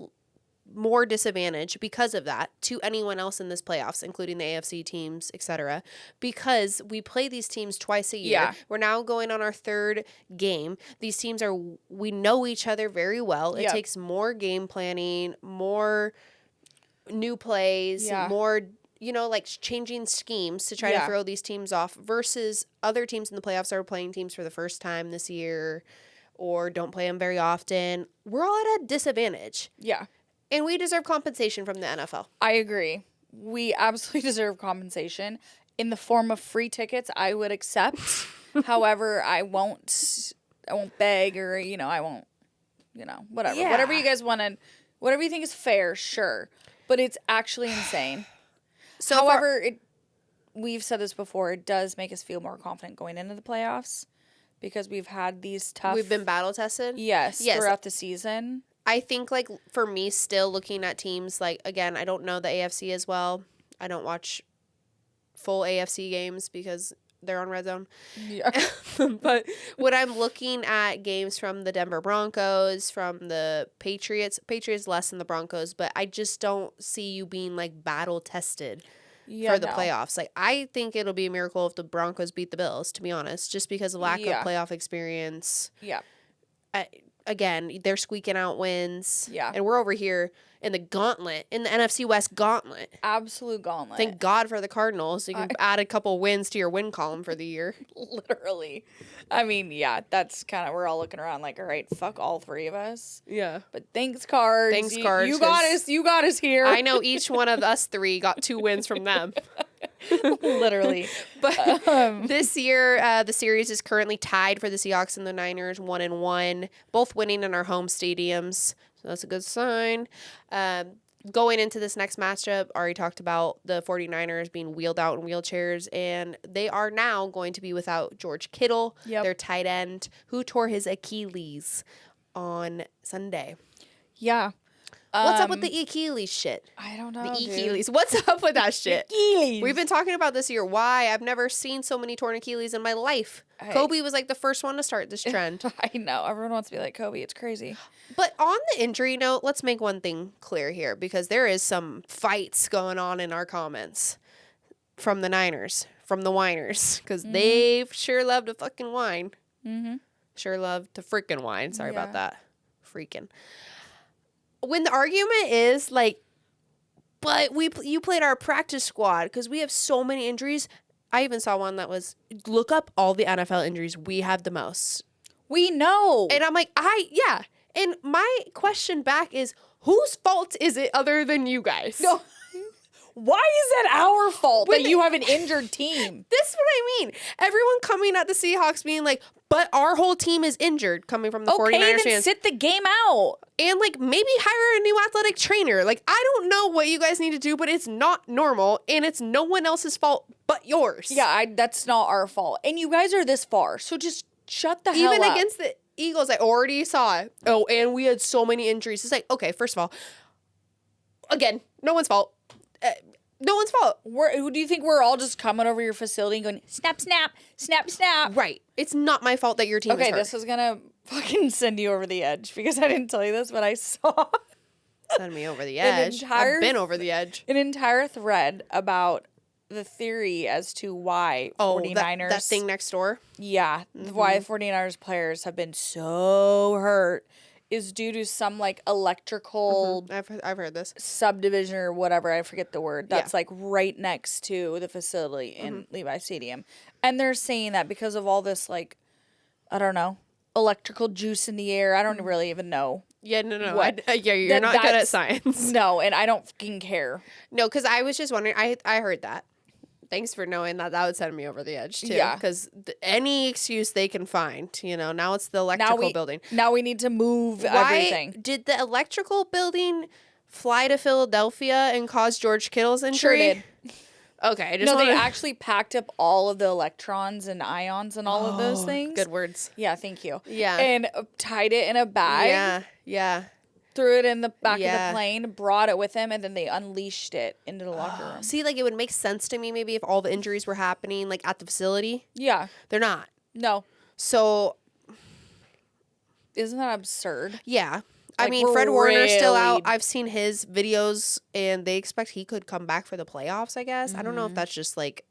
more disadvantage because of that to anyone else in this playoffs, including the AFC teams, etc. Because we play these teams twice a year. Yeah. We're now going on our 3rd game. These teams we know each other very well. It takes more game planning, more new plays, more, like changing schemes to try to throw these teams off versus other teams in the playoffs that are playing teams for the first time this year or don't play them very often. We're all at a disadvantage. Yeah. And we deserve compensation from the NFL. I agree. We absolutely deserve compensation in the form of free tickets. I would accept. However, I won't beg or, I won't, whatever. Yeah. Whatever you guys want to, whatever you think is fair, sure. But it's actually insane. However, we've said this before, it does make us feel more confident going into the playoffs because we've had these tough. We've been battle tested? Yes. Throughout the season. I think, for me, still looking at teams, again, I don't know the AFC as well. I don't watch full AFC games because they're on Red Zone. Yeah. But when I'm looking at games from the Denver Broncos, from the Patriots less than the Broncos, but I just don't see you being, battle tested for the playoffs. I think it'll be a miracle if the Broncos beat the Bills, to be honest, just because of lack of playoff experience. Yeah. Again, they're squeaking out wins. Yeah. And we're over here in the gauntlet, in the NFC West gauntlet. Absolute gauntlet. Thank God for the Cardinals. You can add a couple wins to your win column for the year. Literally. I mean, that's kind of, we're all looking around like, all right, fuck all 3 of us. Yeah. But thanks, Cards. Thanks, Cards. You got us here. I know each one of us 3 got 2 wins from them. Literally. But this year, the series is currently tied for the Seahawks and the Niners, 1-1, both winning in our home stadiums. So that's a good sign. Going into this next matchup, already talked about the 49ers being wheeled out in wheelchairs, and they are now going to be without George Kittle, their tight end, who tore his Achilles on Sunday. Yeah. What's up with the Achilles shit? I don't know, The dude. Achilles. What's up with that shit? Achilles. We've been talking about this year. Why? I've never seen so many torn Achilles in my life. Kobe was like the first one to start this trend. I know. Everyone wants to be like Kobe. It's crazy. But on the injury note, let's make one thing clear here because there is some fights going on in our comments from the Niners, from the whiners, because they've sure love to fucking whine. Mm-hmm. Sure love to freaking whine. Sorry about that. Freaking. When the argument is like, but you played our practice squad because we have so many injuries. I even saw one that was, look up all the NFL injuries. We have the most. We know. And I'm like, yeah. And my question back is, whose fault is it other than you guys? No. Why is that our fault that you have an injured team? This is what I mean. Everyone coming at the Seahawks being like, but our whole team is injured, coming from the 49ers then fans. sit the game out. And, like, maybe hire a new athletic trainer. Like, I don't know what you guys need to do, but it's not normal, and it's no one else's fault but yours. Yeah, that's not our fault. And you guys are this far, so just shut the hell up. Even against the Eagles, I already saw it. Oh, and we had so many injuries. It's like, okay, first of all, again, no one's fault. No one's fault. Who do you think we're all just coming over your facility and going, snap, snap, snap, snap? Right. It's not my fault that your team is hurt. This is going to fucking send you over the edge because I didn't tell you this, but I saw Send me over the edge. I've been over the edge. An entire thread about the theory as to why 49ers... that thing next door? Yeah. Why the 49ers players have been so hurt is due to some, like, electrical... I've heard this. Subdivision or whatever, I forget the word, that's, like, right next to the facility in Levi Stadium. And they're saying that because of all this, like, I don't know, electrical juice in the air. I don't really even know. Yeah, no. You're not good at science. No, and I don't fucking care. No, because I was just wondering. I heard that. Thanks for knowing that. That would send me over the edge, too. Yeah. Because any excuse they can find, now it's the electrical building. Now we need to move everything. Did the electrical building fly to Philadelphia and cause George Kittle's injury? Sure did. Okay. They actually packed up all of the electrons and ions and all of those things. Good words. Yeah, thank you. Yeah. And tied it in a bag. Yeah. Threw it in the back of the plane, brought it with him, and then they unleashed it into the locker room. See, like, it would make sense to me maybe if all the injuries were happening, like, at the facility. Yeah. They're not. No. So. Isn't that absurd? Yeah. Like, I mean, Fred Warner's still out. I've seen his videos, and they expect he could come back for the playoffs, I guess. I don't know if that's just, like,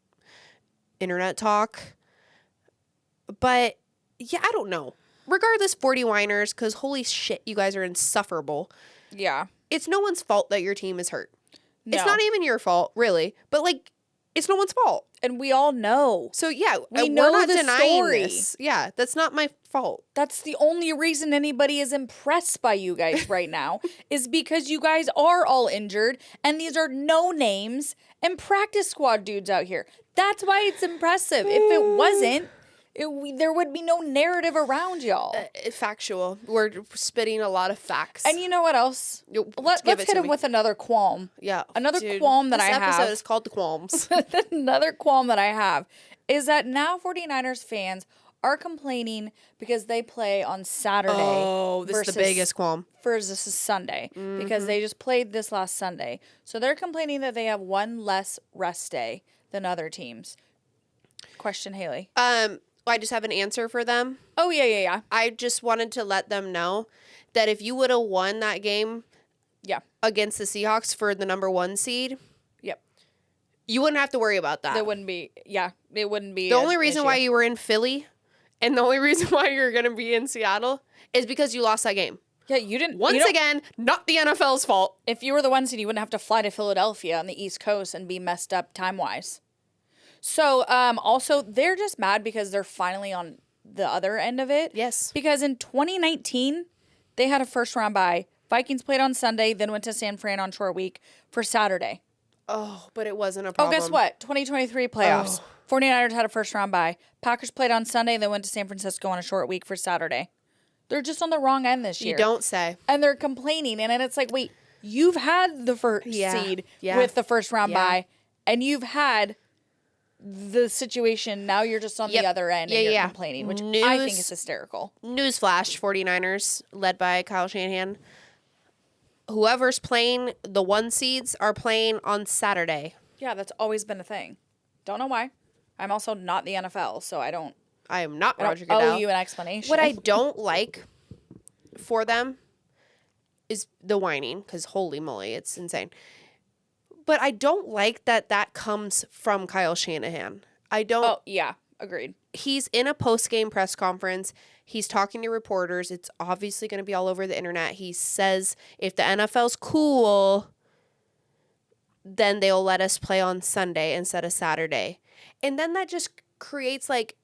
internet talk. But, yeah, I don't know. Regardless, 40 whiners, because holy shit, you guys are insufferable. Yeah. It's no one's fault that your team is hurt. No. It's not even your fault, really. But, like, it's no one's fault. And we all know. So, yeah, we're not the denying story. This. Yeah, that's not my fault. That's the only reason anybody is impressed by you guys right now is because you guys are all injured and these are no names and practice squad dudes out here. That's why it's impressive. If it wasn't, there would be no narrative around y'all. Factual. We're spitting a lot of facts. And you know what else? Let's hit him with another qualm. Yeah. Another qualm that I have. This episode is called The Qualms. Another qualm that I have is that now 49ers fans are complaining because they play on Saturday. Oh, this is the biggest qualm. Versus Sunday. Because they just played this last Sunday. So they're complaining that they have one less rest day than other teams. Question, Haley. I just have an answer for them. Oh, yeah. I just wanted to let them know that if you would have won that game against the Seahawks for the number 1 seed, you wouldn't have to worry about that. It wouldn't be. The only reason why you were in Philly and the only reason why you're going to be in Seattle is because you lost that game. Yeah, you didn't. Once again, not the NFL's fault. If you were the 1 seed, you wouldn't have to fly to Philadelphia on the East Coast and be messed up time-wise. So, also, they're just mad because they're finally on the other end of it. Yes. Because in 2019, they had a first-round bye. Vikings played on Sunday, then went to San Fran on short week for Saturday. Oh, but it wasn't a problem. Oh, guess what? 2023 playoffs. 49ers had a first-round bye. Packers played on Sunday, then went to San Francisco on a short week for Saturday. They're just on the wrong end this year. You don't say. And they're complaining, and then it's like, wait, you've had the first seed with the first-round bye, and you've had the situation, now you're just on the other end and you're complaining, which I think is hysterical. Newsflash, 49ers, led by Kyle Shanahan, whoever's playing the 1 seeds are playing on Saturday. Yeah, that's always been a thing. Don't know why. I'm also not the NFL, so I don't I am not Roger owe Goodell. you an explanation. What I don't like for them is the whining, because holy moly, it's insane. But I don't like that comes from Kyle Shanahan. I don't. Oh, yeah. Agreed. He's in a post-game press conference. He's talking to reporters. It's obviously going to be all over the internet. He says if the NFL's cool, then they'll let us play on Sunday instead of Saturday. And then that just creates like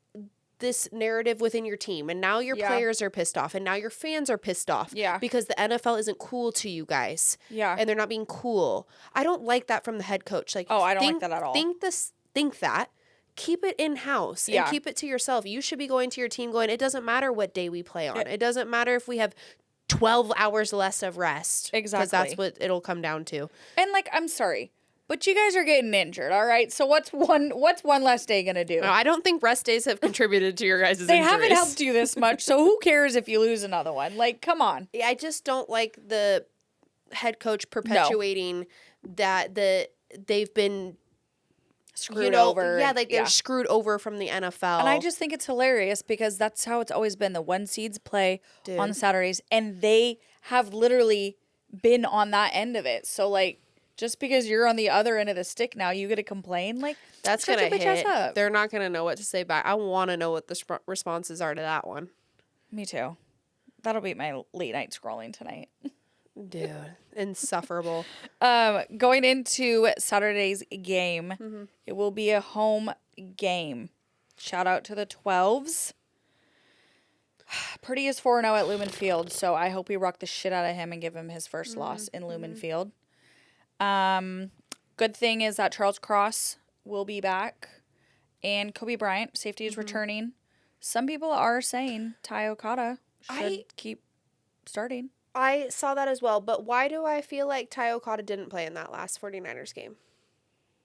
this narrative within your team. And now your players are pissed off. And now your fans are pissed off. Yeah. Because the NFL isn't cool to you guys. Yeah. And they're not being cool. I don't like that from the head coach. Like, I don't like that at all. Think that. Keep it in-house and keep it to yourself. You should be going to your team going, it doesn't matter what day we play on. It doesn't matter if we have 12 hours less of rest. Exactly. Because that's what it'll come down to. And, like, I'm sorry, but you guys are getting injured, all right? So what's one less day going to do? No, I don't think rest days have contributed to your guys' They injuries. haven't helped you this much, so who cares if you lose another one? Like, come on. I just don't like the head coach perpetuating that they've been Screwed over. Yeah, like they're screwed over from the NFL. And I just think it's hilarious because that's how it's always been. The 1 seeds play on Saturdays, and they have literally been on that end of it. So, like, just because you're on the other end of the stick now, you get to complain? Like, that's going to hit. Up. They're not going to know what to say back. I want to know what the responses are to that one. Me too. That'll be my late night scrolling tonight. Dude, insufferable. Going into Saturday's game, it will be a home game. Shout out to the 12s. Purdy is 4-0 at Lumen Field, so I hope we rock the shit out of him and give him his first loss in Lumen Field. Good thing is that Charles Cross will be back, and Kobe Bryant, safety, is returning. Some people are saying Ty Okada should keep starting. I saw that as well, but why do I feel like Ty Okada didn't play in that last 49ers game?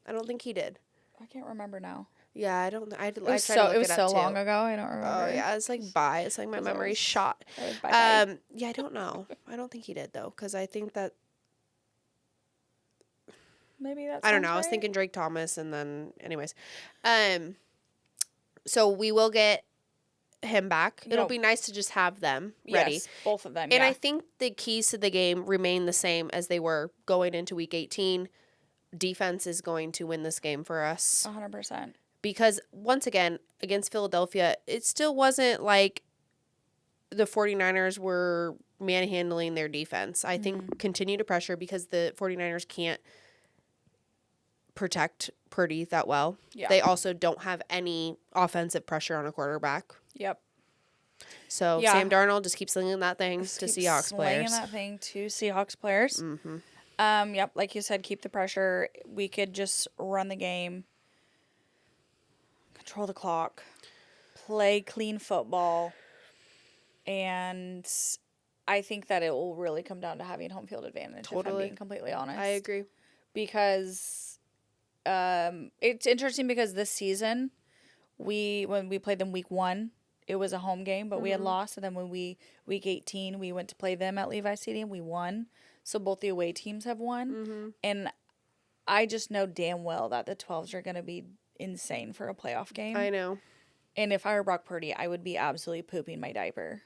I don't think he did. I can't remember now. Yeah, I don't. I it was so long ago. I don't remember. Oh yeah, it's like It's like my memory's shot. Bye. Yeah, I don't know. I don't think he did though, because I think that maybe that's. I don't know. I was thinking Drake Thomas, and then anyways, so we will get him back. It'll be nice to just have them ready. Yes, both of them. And I think the keys to the game remain the same as they were going into week 18. Defense is going to win this game for us. 100%. Because once again, against Philadelphia, it still wasn't like the 49ers were manhandling their defense. I think continue to pressure because the 49ers can't protect Purdy that well. Yeah. They also don't have any offensive pressure on a quarterback. Yep. So Sam Darnold just keeps slinging that thing to Seahawks players. Slinging that thing to Seahawks players. Mm-hmm. Yep, like you said, keep the pressure. We could just run the game, control the clock, play clean football, and I think that it will really come down to having home field advantage, if I'm being completely honest. I agree. Because it's interesting because this season, when we played them week 1, it was a home game, but we had lost. And then when week 18, we went to play them at Levi Stadium, we won. So both the away teams have won. And I just know damn well that the 12s are going to be insane for a playoff game. I know. And if I were Brock Purdy, I would be absolutely pooping my diaper.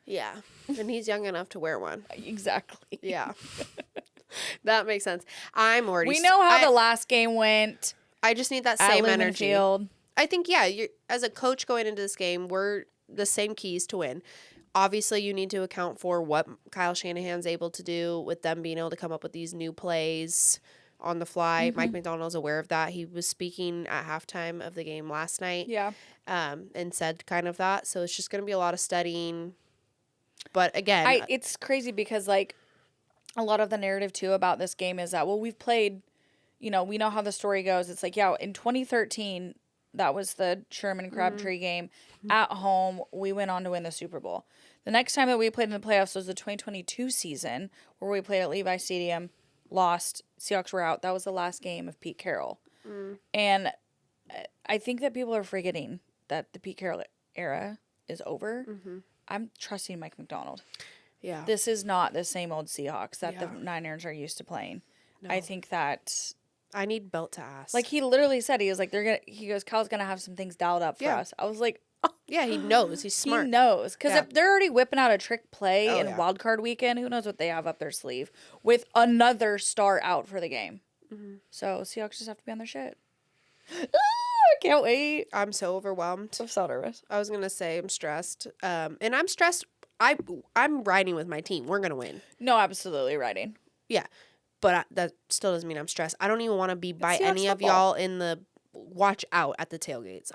Yeah. And he's young enough to wear one. Exactly. Yeah. That makes sense. I'm already... We know how the last game went. I just need that same energy. Field. I think, you're, as a coach going into this game, we're the same keys to win. Obviously, you need to account for what Kyle Shanahan's able to do with them being able to come up with these new plays on the fly. Mike McDonald's aware of that. He was speaking at halftime of the game last night. Yeah. And said kind of that. So it's just going to be a lot of studying. But again... it's crazy because, like, a lot of the narrative, too, about this game is that, well, we've played, we know how the story goes. It's like, in 2013... That was the Sherman Crabtree game. At home, we went on to win the Super Bowl. The next time that we played in the playoffs was the 2022 season, where we played at Levi Stadium, lost, Seahawks were out. That was the last game of Pete Carroll. And I think that people are forgetting that the Pete Carroll era is over. I'm trusting Mike McDonald. Yeah. This is not the same old Seahawks that the Yeah. Niners are used to playing. No. I think that, I need Belt to ask. like, he literally said, he was like, he goes, Cal's going to have some things dialed up for Yeah. us. I was like, yeah, he knows. He's smart. he knows. Because Yeah. if they're already whipping out a trick play Oh, in yeah. wild card weekend, who knows what they have up their sleeve with another star out for the game. Mm-hmm. So Seahawks just have to be on their shit. I can't wait. I'm so overwhelmed. I'm so nervous. I was gonna say I'm stressed. And I'm stressed. I'm riding with my team. We're gonna win. No, absolutely riding. Yeah, but that still doesn't mean I'm stressed. I don't even want to be by Seahawks any of football. y'all in the watch out at the tailgates.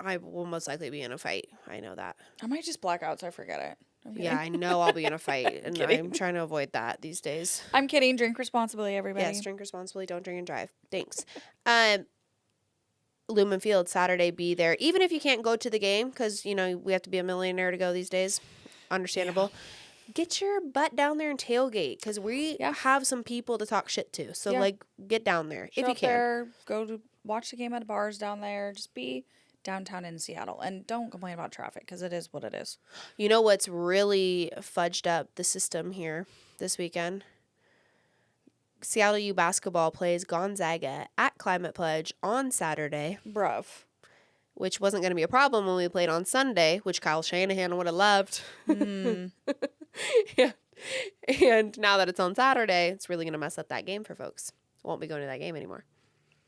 I will most likely be in a fight. I know that. I might just black out so I forget it. I'm Yeah, I know I'll be in a fight, and kidding. I'm trying to avoid that these days. I'm kidding. Drink responsibly, everybody. Yes, drink responsibly. Don't drink and drive. Thanks. Lumen Field Saturday. Be there, even if you can't go to the game, because we have to be a millionaire to go these days. Understandable. Yeah. Get your butt down there and tailgate, because we have some people to talk shit to. So get down there if you can. There, go to watch the game at the bars down there. Just be downtown in Seattle, and don't complain about traffic because it is what it is. You know what's really fudged up the system here this weekend? Seattle U basketball plays Gonzaga at Climate Pledge on Saturday. Bruv. Which wasn't going to be a problem when we played on Sunday, which Kyle Shanahan would have loved. Yeah. And now that it's on Saturday, it's really going to mess up that game for folks. Won't be going to that game anymore.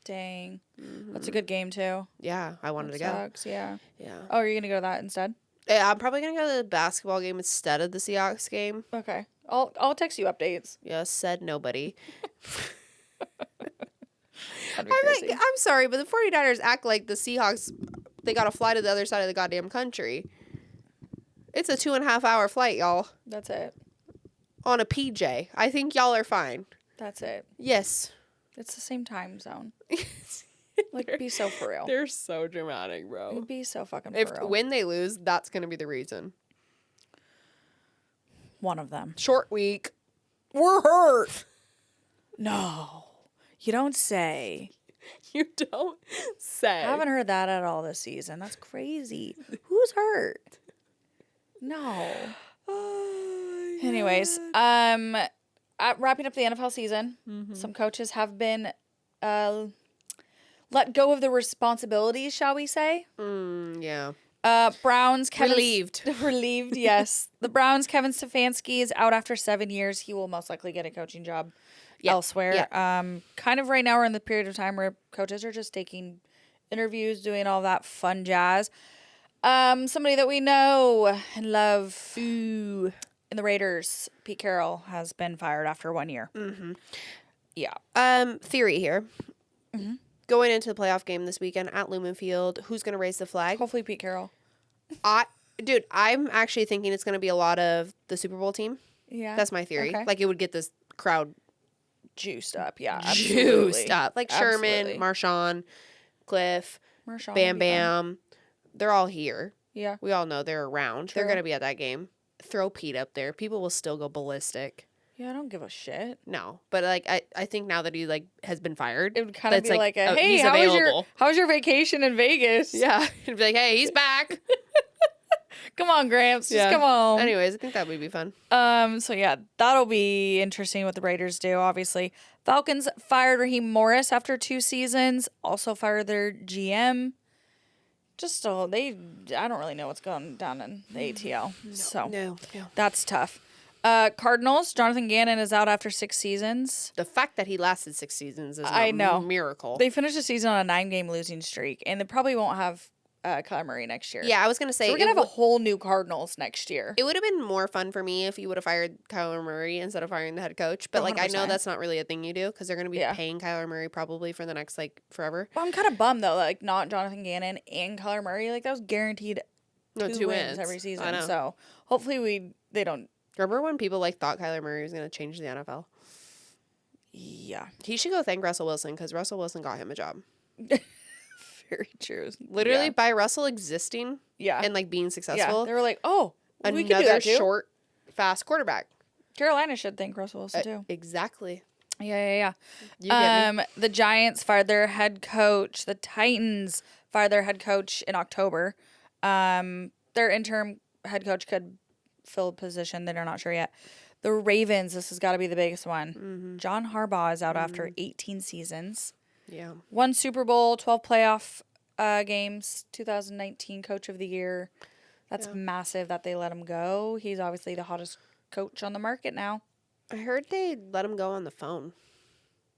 Dang. That's a good game, too. Yeah, I wanted to go. Sucks, yeah. Yeah. Oh, are you going to go to that instead? Yeah, I'm probably going to go to the basketball game instead of the Seahawks game. Okay. I'll text you updates. Yes, said nobody. I'm sorry, but the 49ers act like the Seahawks, they got to fly to the other side of the goddamn country. It's a 2.5 hour flight, y'all. That's it. On a PJ. I think y'all are fine. That's it. Yes. It's the same time zone. Like, be so for real. They're so dramatic, bro. Be so fucking for real. When they lose, that's going to be the reason. One of them. Short week. We're hurt. No. You don't say. You don't say. I haven't heard that at all this season. That's crazy. Who's hurt? No. Anyways, wrapping up the NFL season, some coaches have been let go of the responsibilities, shall we say? Yeah. Browns, Kevin... Relieved, yes. The Browns, Kevin Stefanski is out after 7 years. He will most likely get a coaching job elsewhere. Yeah. Kind of right now we're in the period of time where coaches are just taking interviews, doing all that fun jazz. Somebody that we know and love in the Raiders, Pete Carroll, has been fired after 1 year. Yeah. Theory here. Going into the playoff game this weekend at Lumen Field, who's going to raise the flag? Hopefully Pete Carroll. I'm actually thinking it's going to be a lot of the Super Bowl team. Yeah. That's my theory. Okay. Like, it would get this crowd juiced up. Yeah, absolutely. juiced up. Like Sherman, Marshawn, Cliff, Marshawn Bam Bam. They're all here. Yeah. We all know they're around. True. They're going to be at that game. Throw Pete up there. People will still go ballistic. Yeah, I don't give a shit. No. But, like, I think now that he, like, has been fired. It would kind of be like oh, hey, he's how available. was your vacation in Vegas? Yeah. It'd be like, hey, he's back. Come on, Gramps. Yeah. Just come on. Anyways, I think that would be fun. So yeah, that'll be interesting what the Raiders do, obviously. Falcons fired Raheem Morris after 2 seasons. Also fired their GM. Just I don't really know what's going down in the ATL. No. That's tough. Cardinals, Jonathan Gannon is out after 6 seasons. The fact that he lasted 6 seasons is I know. a miracle. They finished the season on a 9-game losing streak, and they probably won't have Kyler Murray next year. Yeah, I was going to say. So we're going to have a whole new Cardinals next year. It would have been more fun for me if you would have fired Kyler Murray instead of firing the head coach. But, like, I know 100%. that's not really a thing you do because they're going to be paying Kyler Murray probably for the next, like, forever. Well, I'm kind of bummed, though, like, not Jonathan Gannon and Kyler Murray. Like, that was guaranteed 2 wins every season. I know. So hopefully they don't. Remember when people, like, thought Kyler Murray was going to change the NFL? Yeah. He should go thank Russell Wilson because Russell Wilson got him a job. Very true. Literally, by Russell existing and, like, being successful. They were like, oh, we could do another that too. short, fast quarterback. Carolina should thank Russell Wilson, too. Exactly. Yeah. You get me. The Giants fired their head coach. The Titans fired their head coach in October. Their interim head coach could filled position. They're not sure yet. The Ravens, this has got to be the biggest one. Mm-hmm. John Harbaugh is out after 18 seasons. Yeah. 1 Super Bowl, 12 playoff games, 2019 Coach of the Year. That's massive that they let him go. He's obviously the hottest coach on the market now. I heard they let him go on the phone.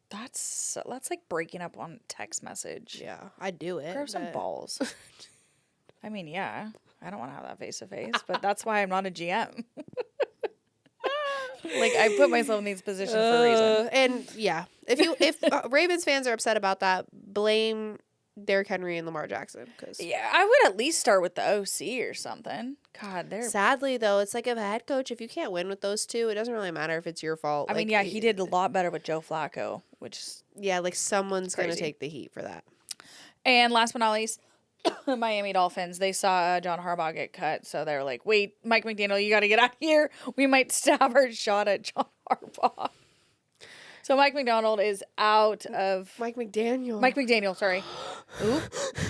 That's like breaking up on text message. Yeah, I'd do it. Grow some balls. I mean, yeah, I don't want to have that face to face, but that's why I'm not a GM. Like, I put myself in these positions for a reason. And yeah, if Ravens fans are upset about that, blame Derrick Henry and Lamar Jackson. Cause Yeah, I would at least start with the OC or something. God, they're. sadly, though, it's like a head coach. If you can't win with those two, it doesn't really matter if it's your fault. I mean, yeah, he did a lot better with Joe Flacco, which. Yeah, like someone's going to Crazy. take the heat for that. And last but not least, Miami Dolphins. They saw John Harbaugh get cut, so they're like, "Wait, Mike McDaniel, you got to get out of here. We might stab our shot at John Harbaugh." So Mike McDonald is out of Mike McDaniel. Mike McDaniel. Sorry. Ooh,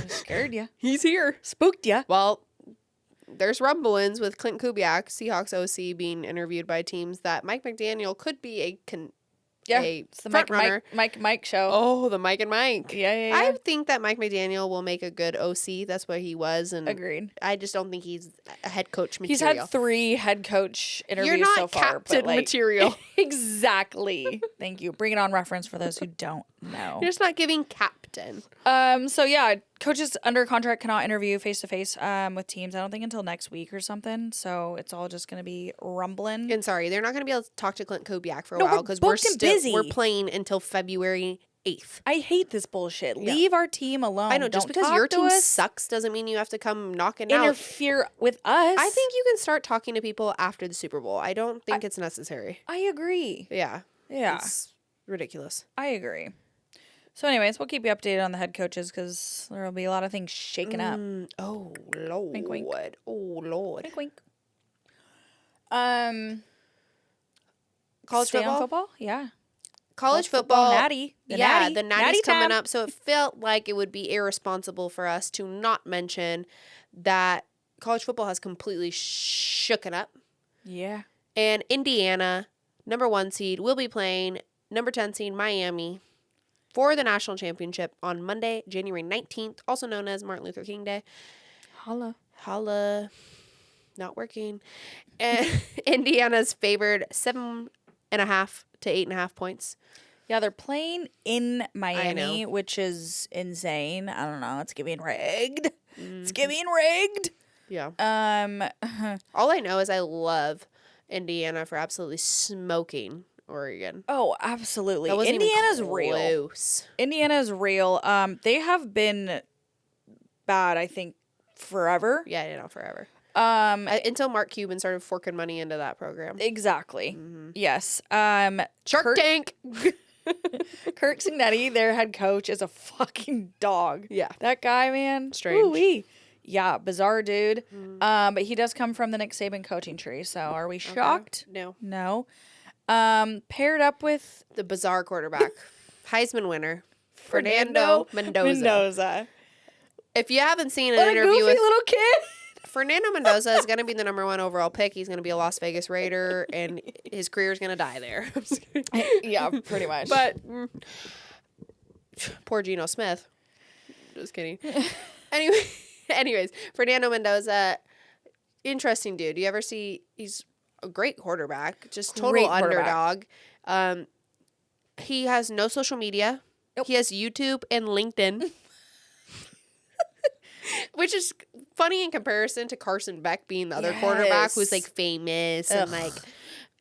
scared you. He's here. Spooked you. Well, there's rumblings with Clint Kubiak, Seahawks OC, being interviewed by teams that Mike McDaniel could be a It's the front runner. Mike show. Oh, the Mike and Mike. Yeah. I think that Mike McDaniel will make a good OC. That's what he was, and Agreed. I just don't think he's a head coach material. He's had 3 head coach interviews You're not so far. captain But like, material. exactly. Thank you. Bring it on reference for those who don't know. You're just not giving captain. So yeah, coaches under contract cannot interview face to face with teams. I don't think until next week or something. So it's all just gonna be rumbling. And sorry, they're not going to be able to talk to Clint Kubiak for a No, while we're because booked and busy. we're playing until February 8th. I hate this bullshit. Yeah. Leave our team alone. I know, just Don't because talk your to team us. sucks doesn't mean you have to come knocking out. Interfere with us. I think you can start talking to people after the Super Bowl. I don't think it's necessary. I agree. Yeah. Yeah, It's ridiculous. I agree. So, anyways, we'll keep you updated on the head coaches because there will be a lot of things shaking up. Oh, Lord. Wink, wink. Oh, Lord. Wink, wink. College stay on football? football? Yeah. College football. Natty. The Natty's Natty's coming time. up. So it felt like it would be irresponsible for us to not mention that college football has completely shooken up. Yeah. And Indiana, number 1 seed, will be playing number 10 seed Miami for the national championship on Monday, January 19th, also known as Martin Luther King Day. Holla. Not working. And Indiana's favored 7.5 to 8.5 points. Yeah, they're playing in Miami, which is insane. I don't know. It's getting rigged. It's getting rigged. Yeah. Um. All I know is I love Indiana for absolutely smoking Oregon. Oh, absolutely. That wasn't even Indiana's real. close. Indiana's real. They have been bad, I think, forever. Yeah, you know, forever. Until Until Mark Cuban started forking money into that program. exactly. Yes. Shark Tank. Kirk Signetti, their head coach, is a fucking dog. Yeah. That guy, man. Strange. Ooh-wee. Yeah, bizarre dude. But he does come from the Nick Saban coaching tree. So are we shocked? No. No. Paired up with The bizarre quarterback. Heisman winner. Fernando Mendoza. If you haven't seen an What a interview goofy with little kid. Fernando Mendoza is going to be the number 1 overall pick. He's going to be a Las Vegas Raider, and his career is going to die there. I'm just kidding. Yeah, pretty much. But poor Geno Smith. Just kidding. Anyways, Fernando Mendoza, interesting dude. You ever see? He's a great quarterback, just total Great quarterback. underdog. He has no social media. Nope. He has YouTube and LinkedIn. Which is funny in comparison to Carson Beck being the other quarterback who's like famous and like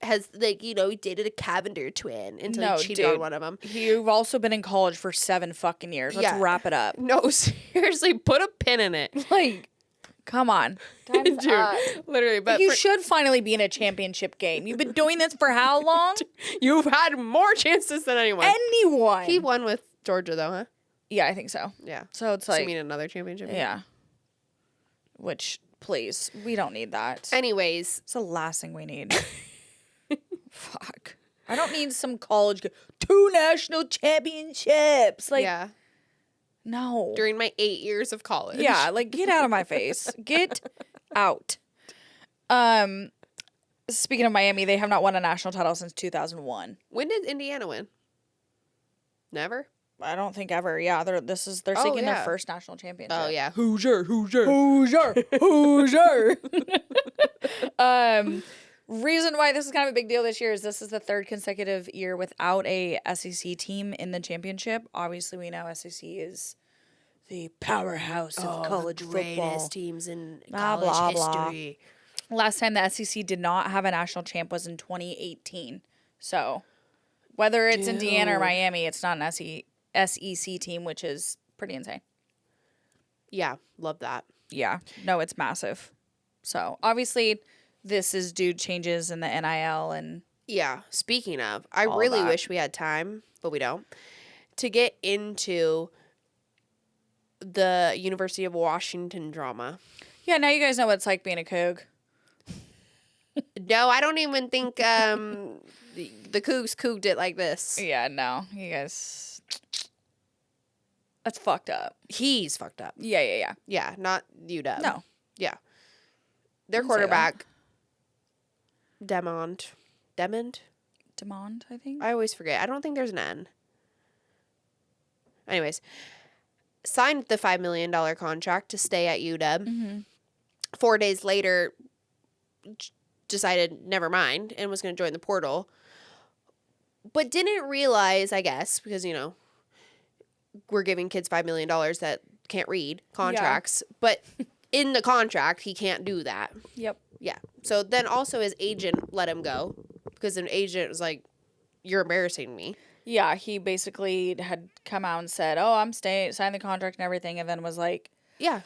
has like, you know, he dated a Cavender twin until he cheated on one of them. You've also been in college for 7 fucking years. Let's wrap it up. No, seriously, put a pin in it. Like, come on. Dude, literally. But You should finally be in a championship game. You've been doing this for how long? you've had more chances than anyone. Anyone. He won with Georgia though, huh? Yeah, I think so. Yeah. So it's So you like, mean another championship? yeah. Which, please, we don't need that. Anyways. It's the last thing we need. Fuck. I don't need some college. 2 national championships. Like, yeah. no. During my 8 years of college. Yeah, like, get out of my face. Get out. Speaking of Miami, they have not won a national title since 2001. When did Indiana win? Never? I don't think ever. Yeah, they're Oh, seeking their yeah. first national championship. Oh, yeah. Hoosier. Hoosier. Reason why this is kind of a big deal this year is this is the third consecutive year without a SEC team in the championship. Obviously, we know SEC is the powerhouse of college the football. greatest teams in Blah, college blah, blah. history. Last time the SEC did not have a national champ was in 2018. So, whether it's Indiana or Miami, it's not an SEC team, which is pretty insane. Yeah, love that. Yeah, no, it's massive. So, obviously, this is due to changes in the NIL and Yeah, speaking of, I all really that. wish we had time, but we don't, to get into the University of Washington drama. Yeah, now you guys know what it's like being a Coug. No, I don't even think the Cougs couged it like this. Yeah, no, you guys, that's fucked up. He's fucked up. Yeah. Yeah, not UW. No. Yeah. Their Wouldn't say that. quarterback, Demond, Demond, I think. I always forget. I don't think there's an N. Anyways, signed the $5 million contract to stay at UW. Mm-hmm. 4 days later, decided never mind and was going to join the portal. But didn't realize, I guess, because, we're giving kids $5 million that can't read contracts. Yeah. But in the contract, he can't do that. Yep. Yeah. So then also his agent let him go because an agent was like, you're embarrassing me. Yeah, he basically had come out and said, oh, I'm staying, signed the contract and everything, and then was like, yeah.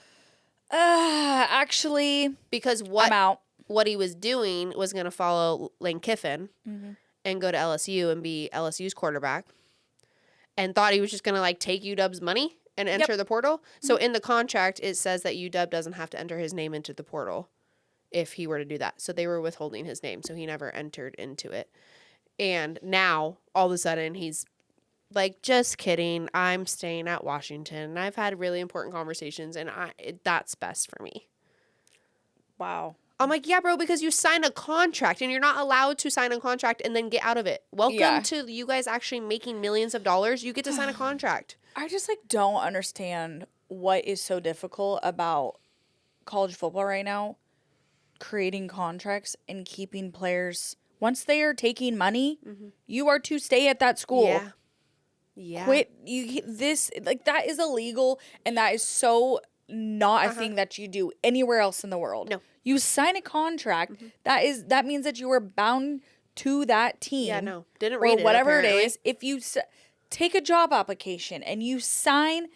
Actually, because I'm out. What he was doing was going to follow Lane Kiffin Mm-hmm. and go to LSU and be LSU's quarterback, and thought he was just going to like take UW's money and enter the portal. So in the contract, it says that UW doesn't have to enter his name into the portal if he were to do that. So they were withholding his name, so he never entered into it. And now, all of a sudden, he's like, just kidding. I'm staying at Washington. I've had really important conversations, and that's best for me. Wow. I'm like, yeah, bro, because you signed a contract, and you're not allowed to sign a contract and then get out of it. Welcome to you guys actually making millions of dollars. You get to sign a contract. I just, don't understand what is so difficult about college football right now, creating contracts and keeping players. Once they are taking money, you are to stay at that school. Yeah. Yeah. Quit. That is illegal, and that is so not a thing that you do anywhere else in the world. No. You sign a contract. That means that you are bound to that team. Yeah, no. Didn't read it, or whatever apparently. it is. If you take a job application and you sign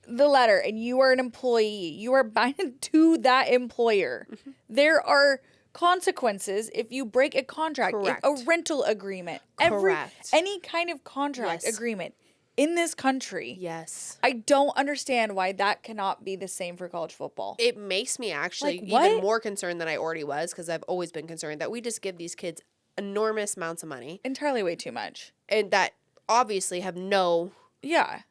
the letter and you are an employee, you are bound to that employer. There are consequences if you break a contract, Correct. a rental agreement, Correct. any kind of contract agreement in this country. Yes. I don't understand why that cannot be the same for college football. It makes me actually Like, even what? more concerned than I already was, because I've always been concerned that we just give these kids enormous amounts of money Entirely way too much. and that obviously have no, Yeah.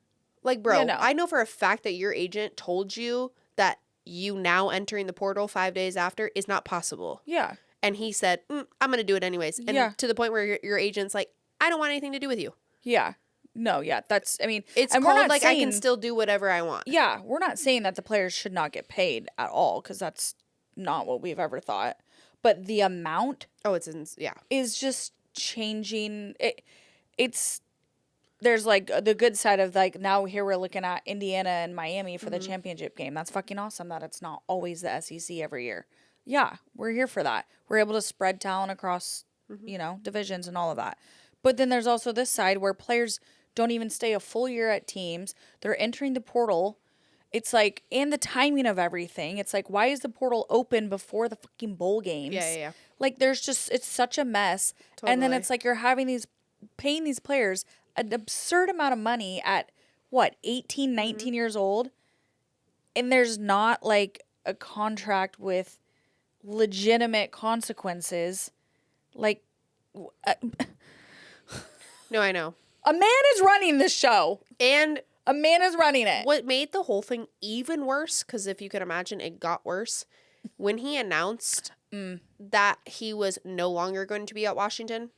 like, bro, Yeah, no. I know for a fact that your agent told you that you now entering the portal 5 days after is not possible. Yeah. And he said, I'm going to do it anyways. And Yeah. to the point where your agent's like, I don't want anything to do with you. Yeah. No, yeah. That's, I mean, It's and we're called not like, I can saying- still do whatever I want. Yeah, we're not saying that the players should not get paid at all, because that's not what we've ever thought. But the amount Oh, yeah. is just changing. It's there's like the good side of like now here we're looking at Indiana and Miami for the championship game. That's fucking awesome that it's not always the SEC every year. Yeah, we're here for that. We're able to spread talent across, divisions and all of that. But then there's also this side where players don't even stay a full year at teams. They're entering the portal. It's like, and the timing of everything. It's like, why is the portal open before the fucking bowl games? Yeah. Like, there's just, it's such a mess. And then Totally. it's like you're paying these players an absurd amount of money at, 18, 19 years old? And there's not, like, a contract with legitimate consequences. Like, No, I know. a man is running this show. And A man is running it. what made the whole thing even worse, because if you can imagine, it got worse, when he announced that he was no longer going to be at Washington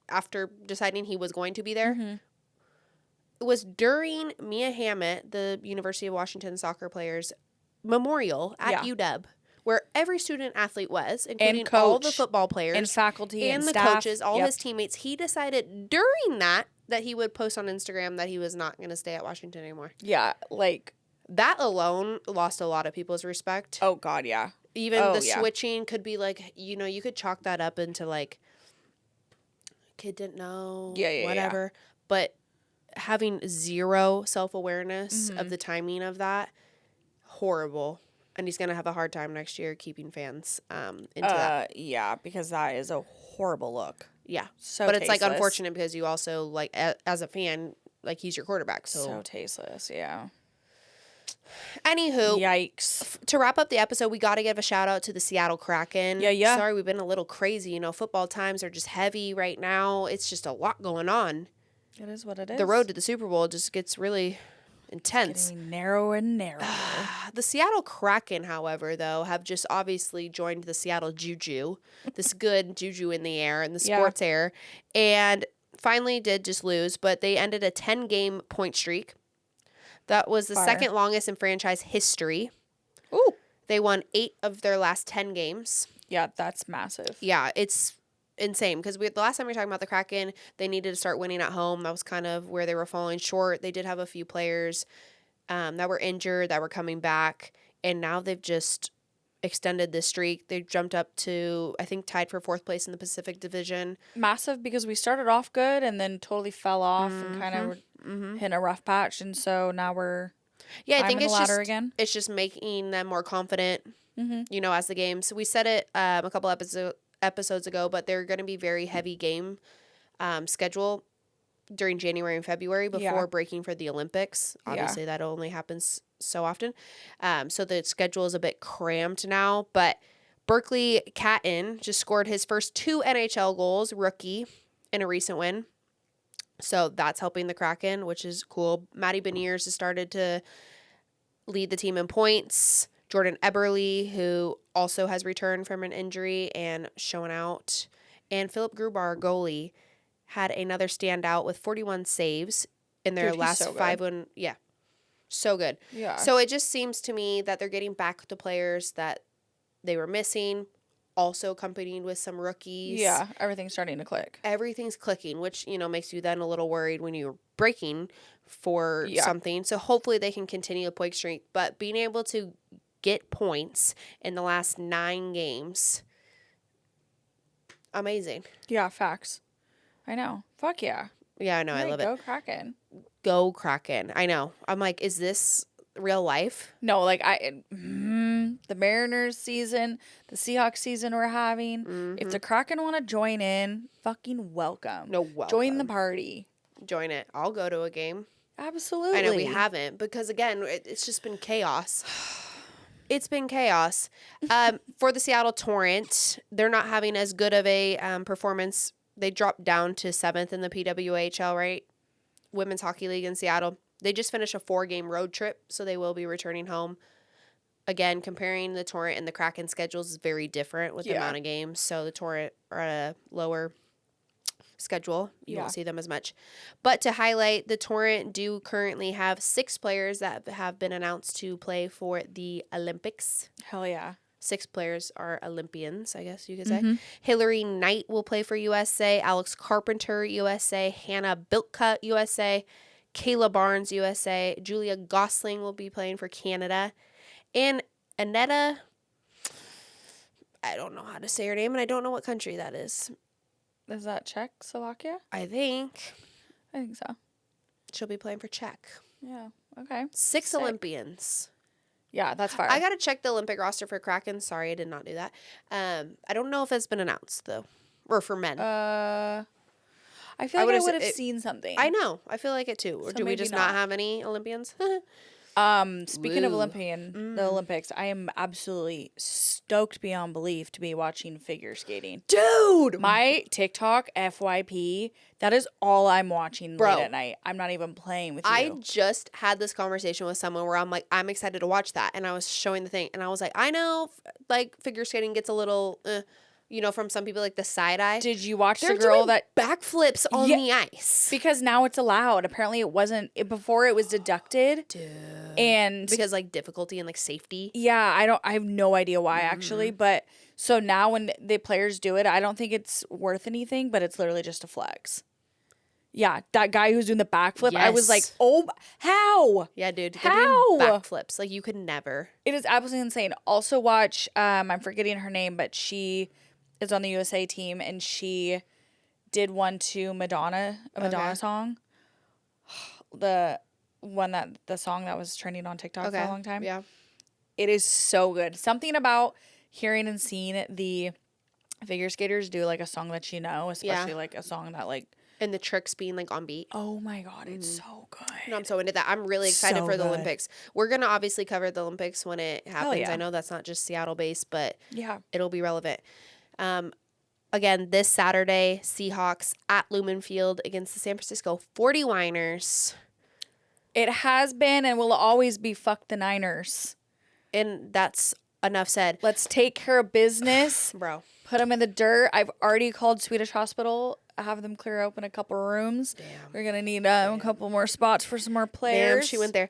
after deciding he was going to be there. Mm-hmm. It was during Mia Hammett, the University of Washington soccer players' memorial at UW, where every student athlete was, including all the football players and faculty and the staff. Coaches, all his teammates. He decided during that he would post on Instagram that he was not going to stay at Washington anymore. Yeah, like that alone lost a lot of people's respect. Oh God, yeah. Even switching could be like, you could chalk that up into like, kid didn't know, whatever. Yeah. But having zero self-awareness of the timing of that, horrible. And he's going to have a hard time next year keeping fans into that. Yeah, because that is a horrible look. Yeah. So but tasteless. It's like unfortunate because you also like as a fan, like he's your quarterback. So tasteless, yeah. Anywho, yikes. To wrap up the episode, we got to give a shout out to the Seattle Kraken. Yeah. Sorry, we've been a little crazy. Football times are just heavy right now. It's just a lot going on. It is what it is. The road to the Super Bowl just gets really intense. It's getting narrower and narrower. The Seattle Kraken, however, though, have just obviously joined the Seattle Juju, this good juju in the air and the sports air, and finally did just lose, but they ended a 10-game point streak. That was the second longest in franchise history. Ooh. They won 8 of their last 10 games. Yeah, that's massive. Yeah, it's insane because the last time we were talking about the Kraken, they needed to start winning at home. That was kind of where they were falling short. They did have a few players that were injured, that were coming back, and now they've just extended this streak. They jumped up to, I think, tied for 4th place in the Pacific Division. Massive because we started off good and then totally fell off and kind of hit a rough patch, and so now we're I think it's just making them more confident. As the games. We said it a couple episodes ago, but they're going to be very heavy game schedule during January and February before breaking for the Olympics. Obviously, that only happens so often. So the schedule is a bit cramped now, but Berkeley Catton just scored his first 2 NHL goals, rookie, in a recent win. So that's helping the Kraken, which is cool. Matty Beniers has started to lead the team in points. Jordan Eberle, who also has returned from an injury and shown out. And Philip Grubar, goalie, had another standout with 41 saves in their last 5 win. Yeah. So good. Yeah. So it just seems to me that they're getting back to players that they were missing, also accompanied with some rookies. Yeah, everything's starting to click. Everything's clicking, which, makes you then a little worried when you're breaking for something. So hopefully they can continue the point streak. But being able to get points in the last 9 games, amazing. Yeah, facts. I know. Fuck yeah. Yeah, I know. I love it. Go Kraken. Go Kraken. I know. I'm like, is this real life? No, like the Mariners season, the Seahawks season we're having. If the Kraken want to join in, fucking welcome. No, welcome. Join the party. Join it. I'll go to a game. Absolutely. I know we haven't because, again, it's just been chaos. It's been chaos. For the Seattle Torrent, they're not having as good of a performance. They dropped down to 7th in the PWHL, right? Women's Hockey League in Seattle. They just finished a 4-game road trip, so they will be returning home. Again, comparing the Torrent and the Kraken schedules is very different with the amount of games. So the Torrent are at a lower schedule. You won't see them as much. But to highlight, the Torrent do currently have 6 players that have been announced to play for the Olympics. Hell yeah. 6 players are Olympians, I guess you could say. Hillary Knight will play for USA. Alex Carpenter, USA. Hannah Biltka, USA. Kayla Barnes, USA. Julia Gosling will be playing for Canada. And Aneta, I don't know how to say her name, and I don't know what country that is. Is that Czechoslovakia? I think so. She'll be playing for Czech. Yeah, okay. 6 Sick. Olympians. Yeah, that's fire. I got to check the Olympic roster for Kraken. Sorry, I did not do that. I don't know if it's been announced, though. Or for men. I feel like I would have seen something. I know. I feel like it, too. Or So do we maybe just not. not have any Olympians? Speaking of Woo. the Olympics, I am absolutely stoked beyond belief to be watching figure skating. Dude! My TikTok, FYP, that is all I'm watching Bro. late at night. I'm not even playing with I you. just had this conversation with someone where I'm like, I'm excited to watch that. And I was showing the thing. And I was like, I know, like, figure skating gets a little, from some people, like, the side eye. Did you watch They're the girl doing that... backflips on Yeah. the ice. Because now it's allowed. Apparently it wasn't... before it was deducted. Dude. And... because, like, difficulty and, like, safety. Yeah, I have no idea why, actually. But, so now when the players do it, I don't think it's worth anything, but it's literally just a flex. Yeah, that guy who's doing the backflip, I was like, Yes. oh, how? Yeah, dude. They're How? doing backflips. Like, you could never. It is absolutely insane. Also watch, I'm forgetting her name, but she is on the USA team, and she did one to Madonna, a Madonna song. The song that was trending on TikTok for a long time. Yeah. It is so good. Something about hearing and seeing the figure skaters do, like, a song that you know, especially, like, a song that, like... And the tricks being, like, on beat. Oh, my God. It's so good. No, I'm so into that. I'm really excited So for the good. Olympics. We're going to obviously cover the Olympics when it happens. yeah. I know that's not just Seattle-based, but Yeah. it'll be relevant. Again, this Saturday, Seahawks at Lumen Field against the San Francisco 49ers. It has been and will always be fuck the Niners. And that's enough said. Let's take care of business. Bro. Put them in the dirt. I've already called Swedish Hospital. Have them clear open a couple rooms. Damn. We're going to need a couple more spots for some more players. Damn, she went there.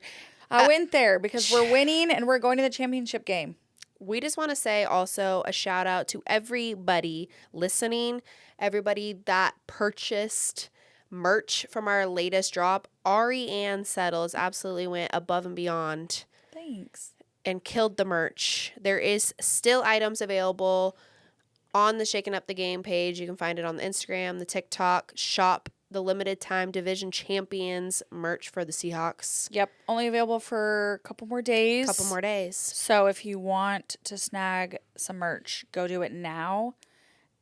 I went there because we're winning and we're going to the championship game. We just want to say also a shout out to everybody listening, everybody that purchased merch from our latest drop. Ari Ann Settles absolutely went above and beyond. Thanks. And killed the merch. There is still items available on the Shaking Up the Game page. You can find it on the Instagram, the TikTok. Shop the limited time Division Champions merch for the Seahawks. Yep. Only available for a couple more days. Couple more days. So if you want to snag some merch, go do it now.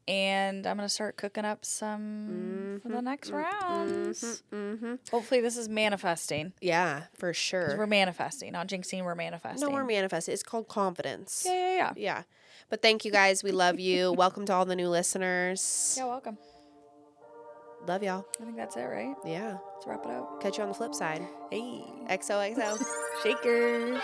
And I'm going to start cooking up some for the next rounds. Hopefully this is manifesting. Yeah, for sure. We're manifesting. Not jinxing, we're manifesting. No, we're manifesting. It's called confidence. Yeah. Yeah. But thank you guys. We love you. Welcome to all the new listeners. Yeah, welcome. Love y'all. I think that's it, right? Yeah. Let's wrap it up. Catch you on the flip side. Hey. XOXO. Shakers.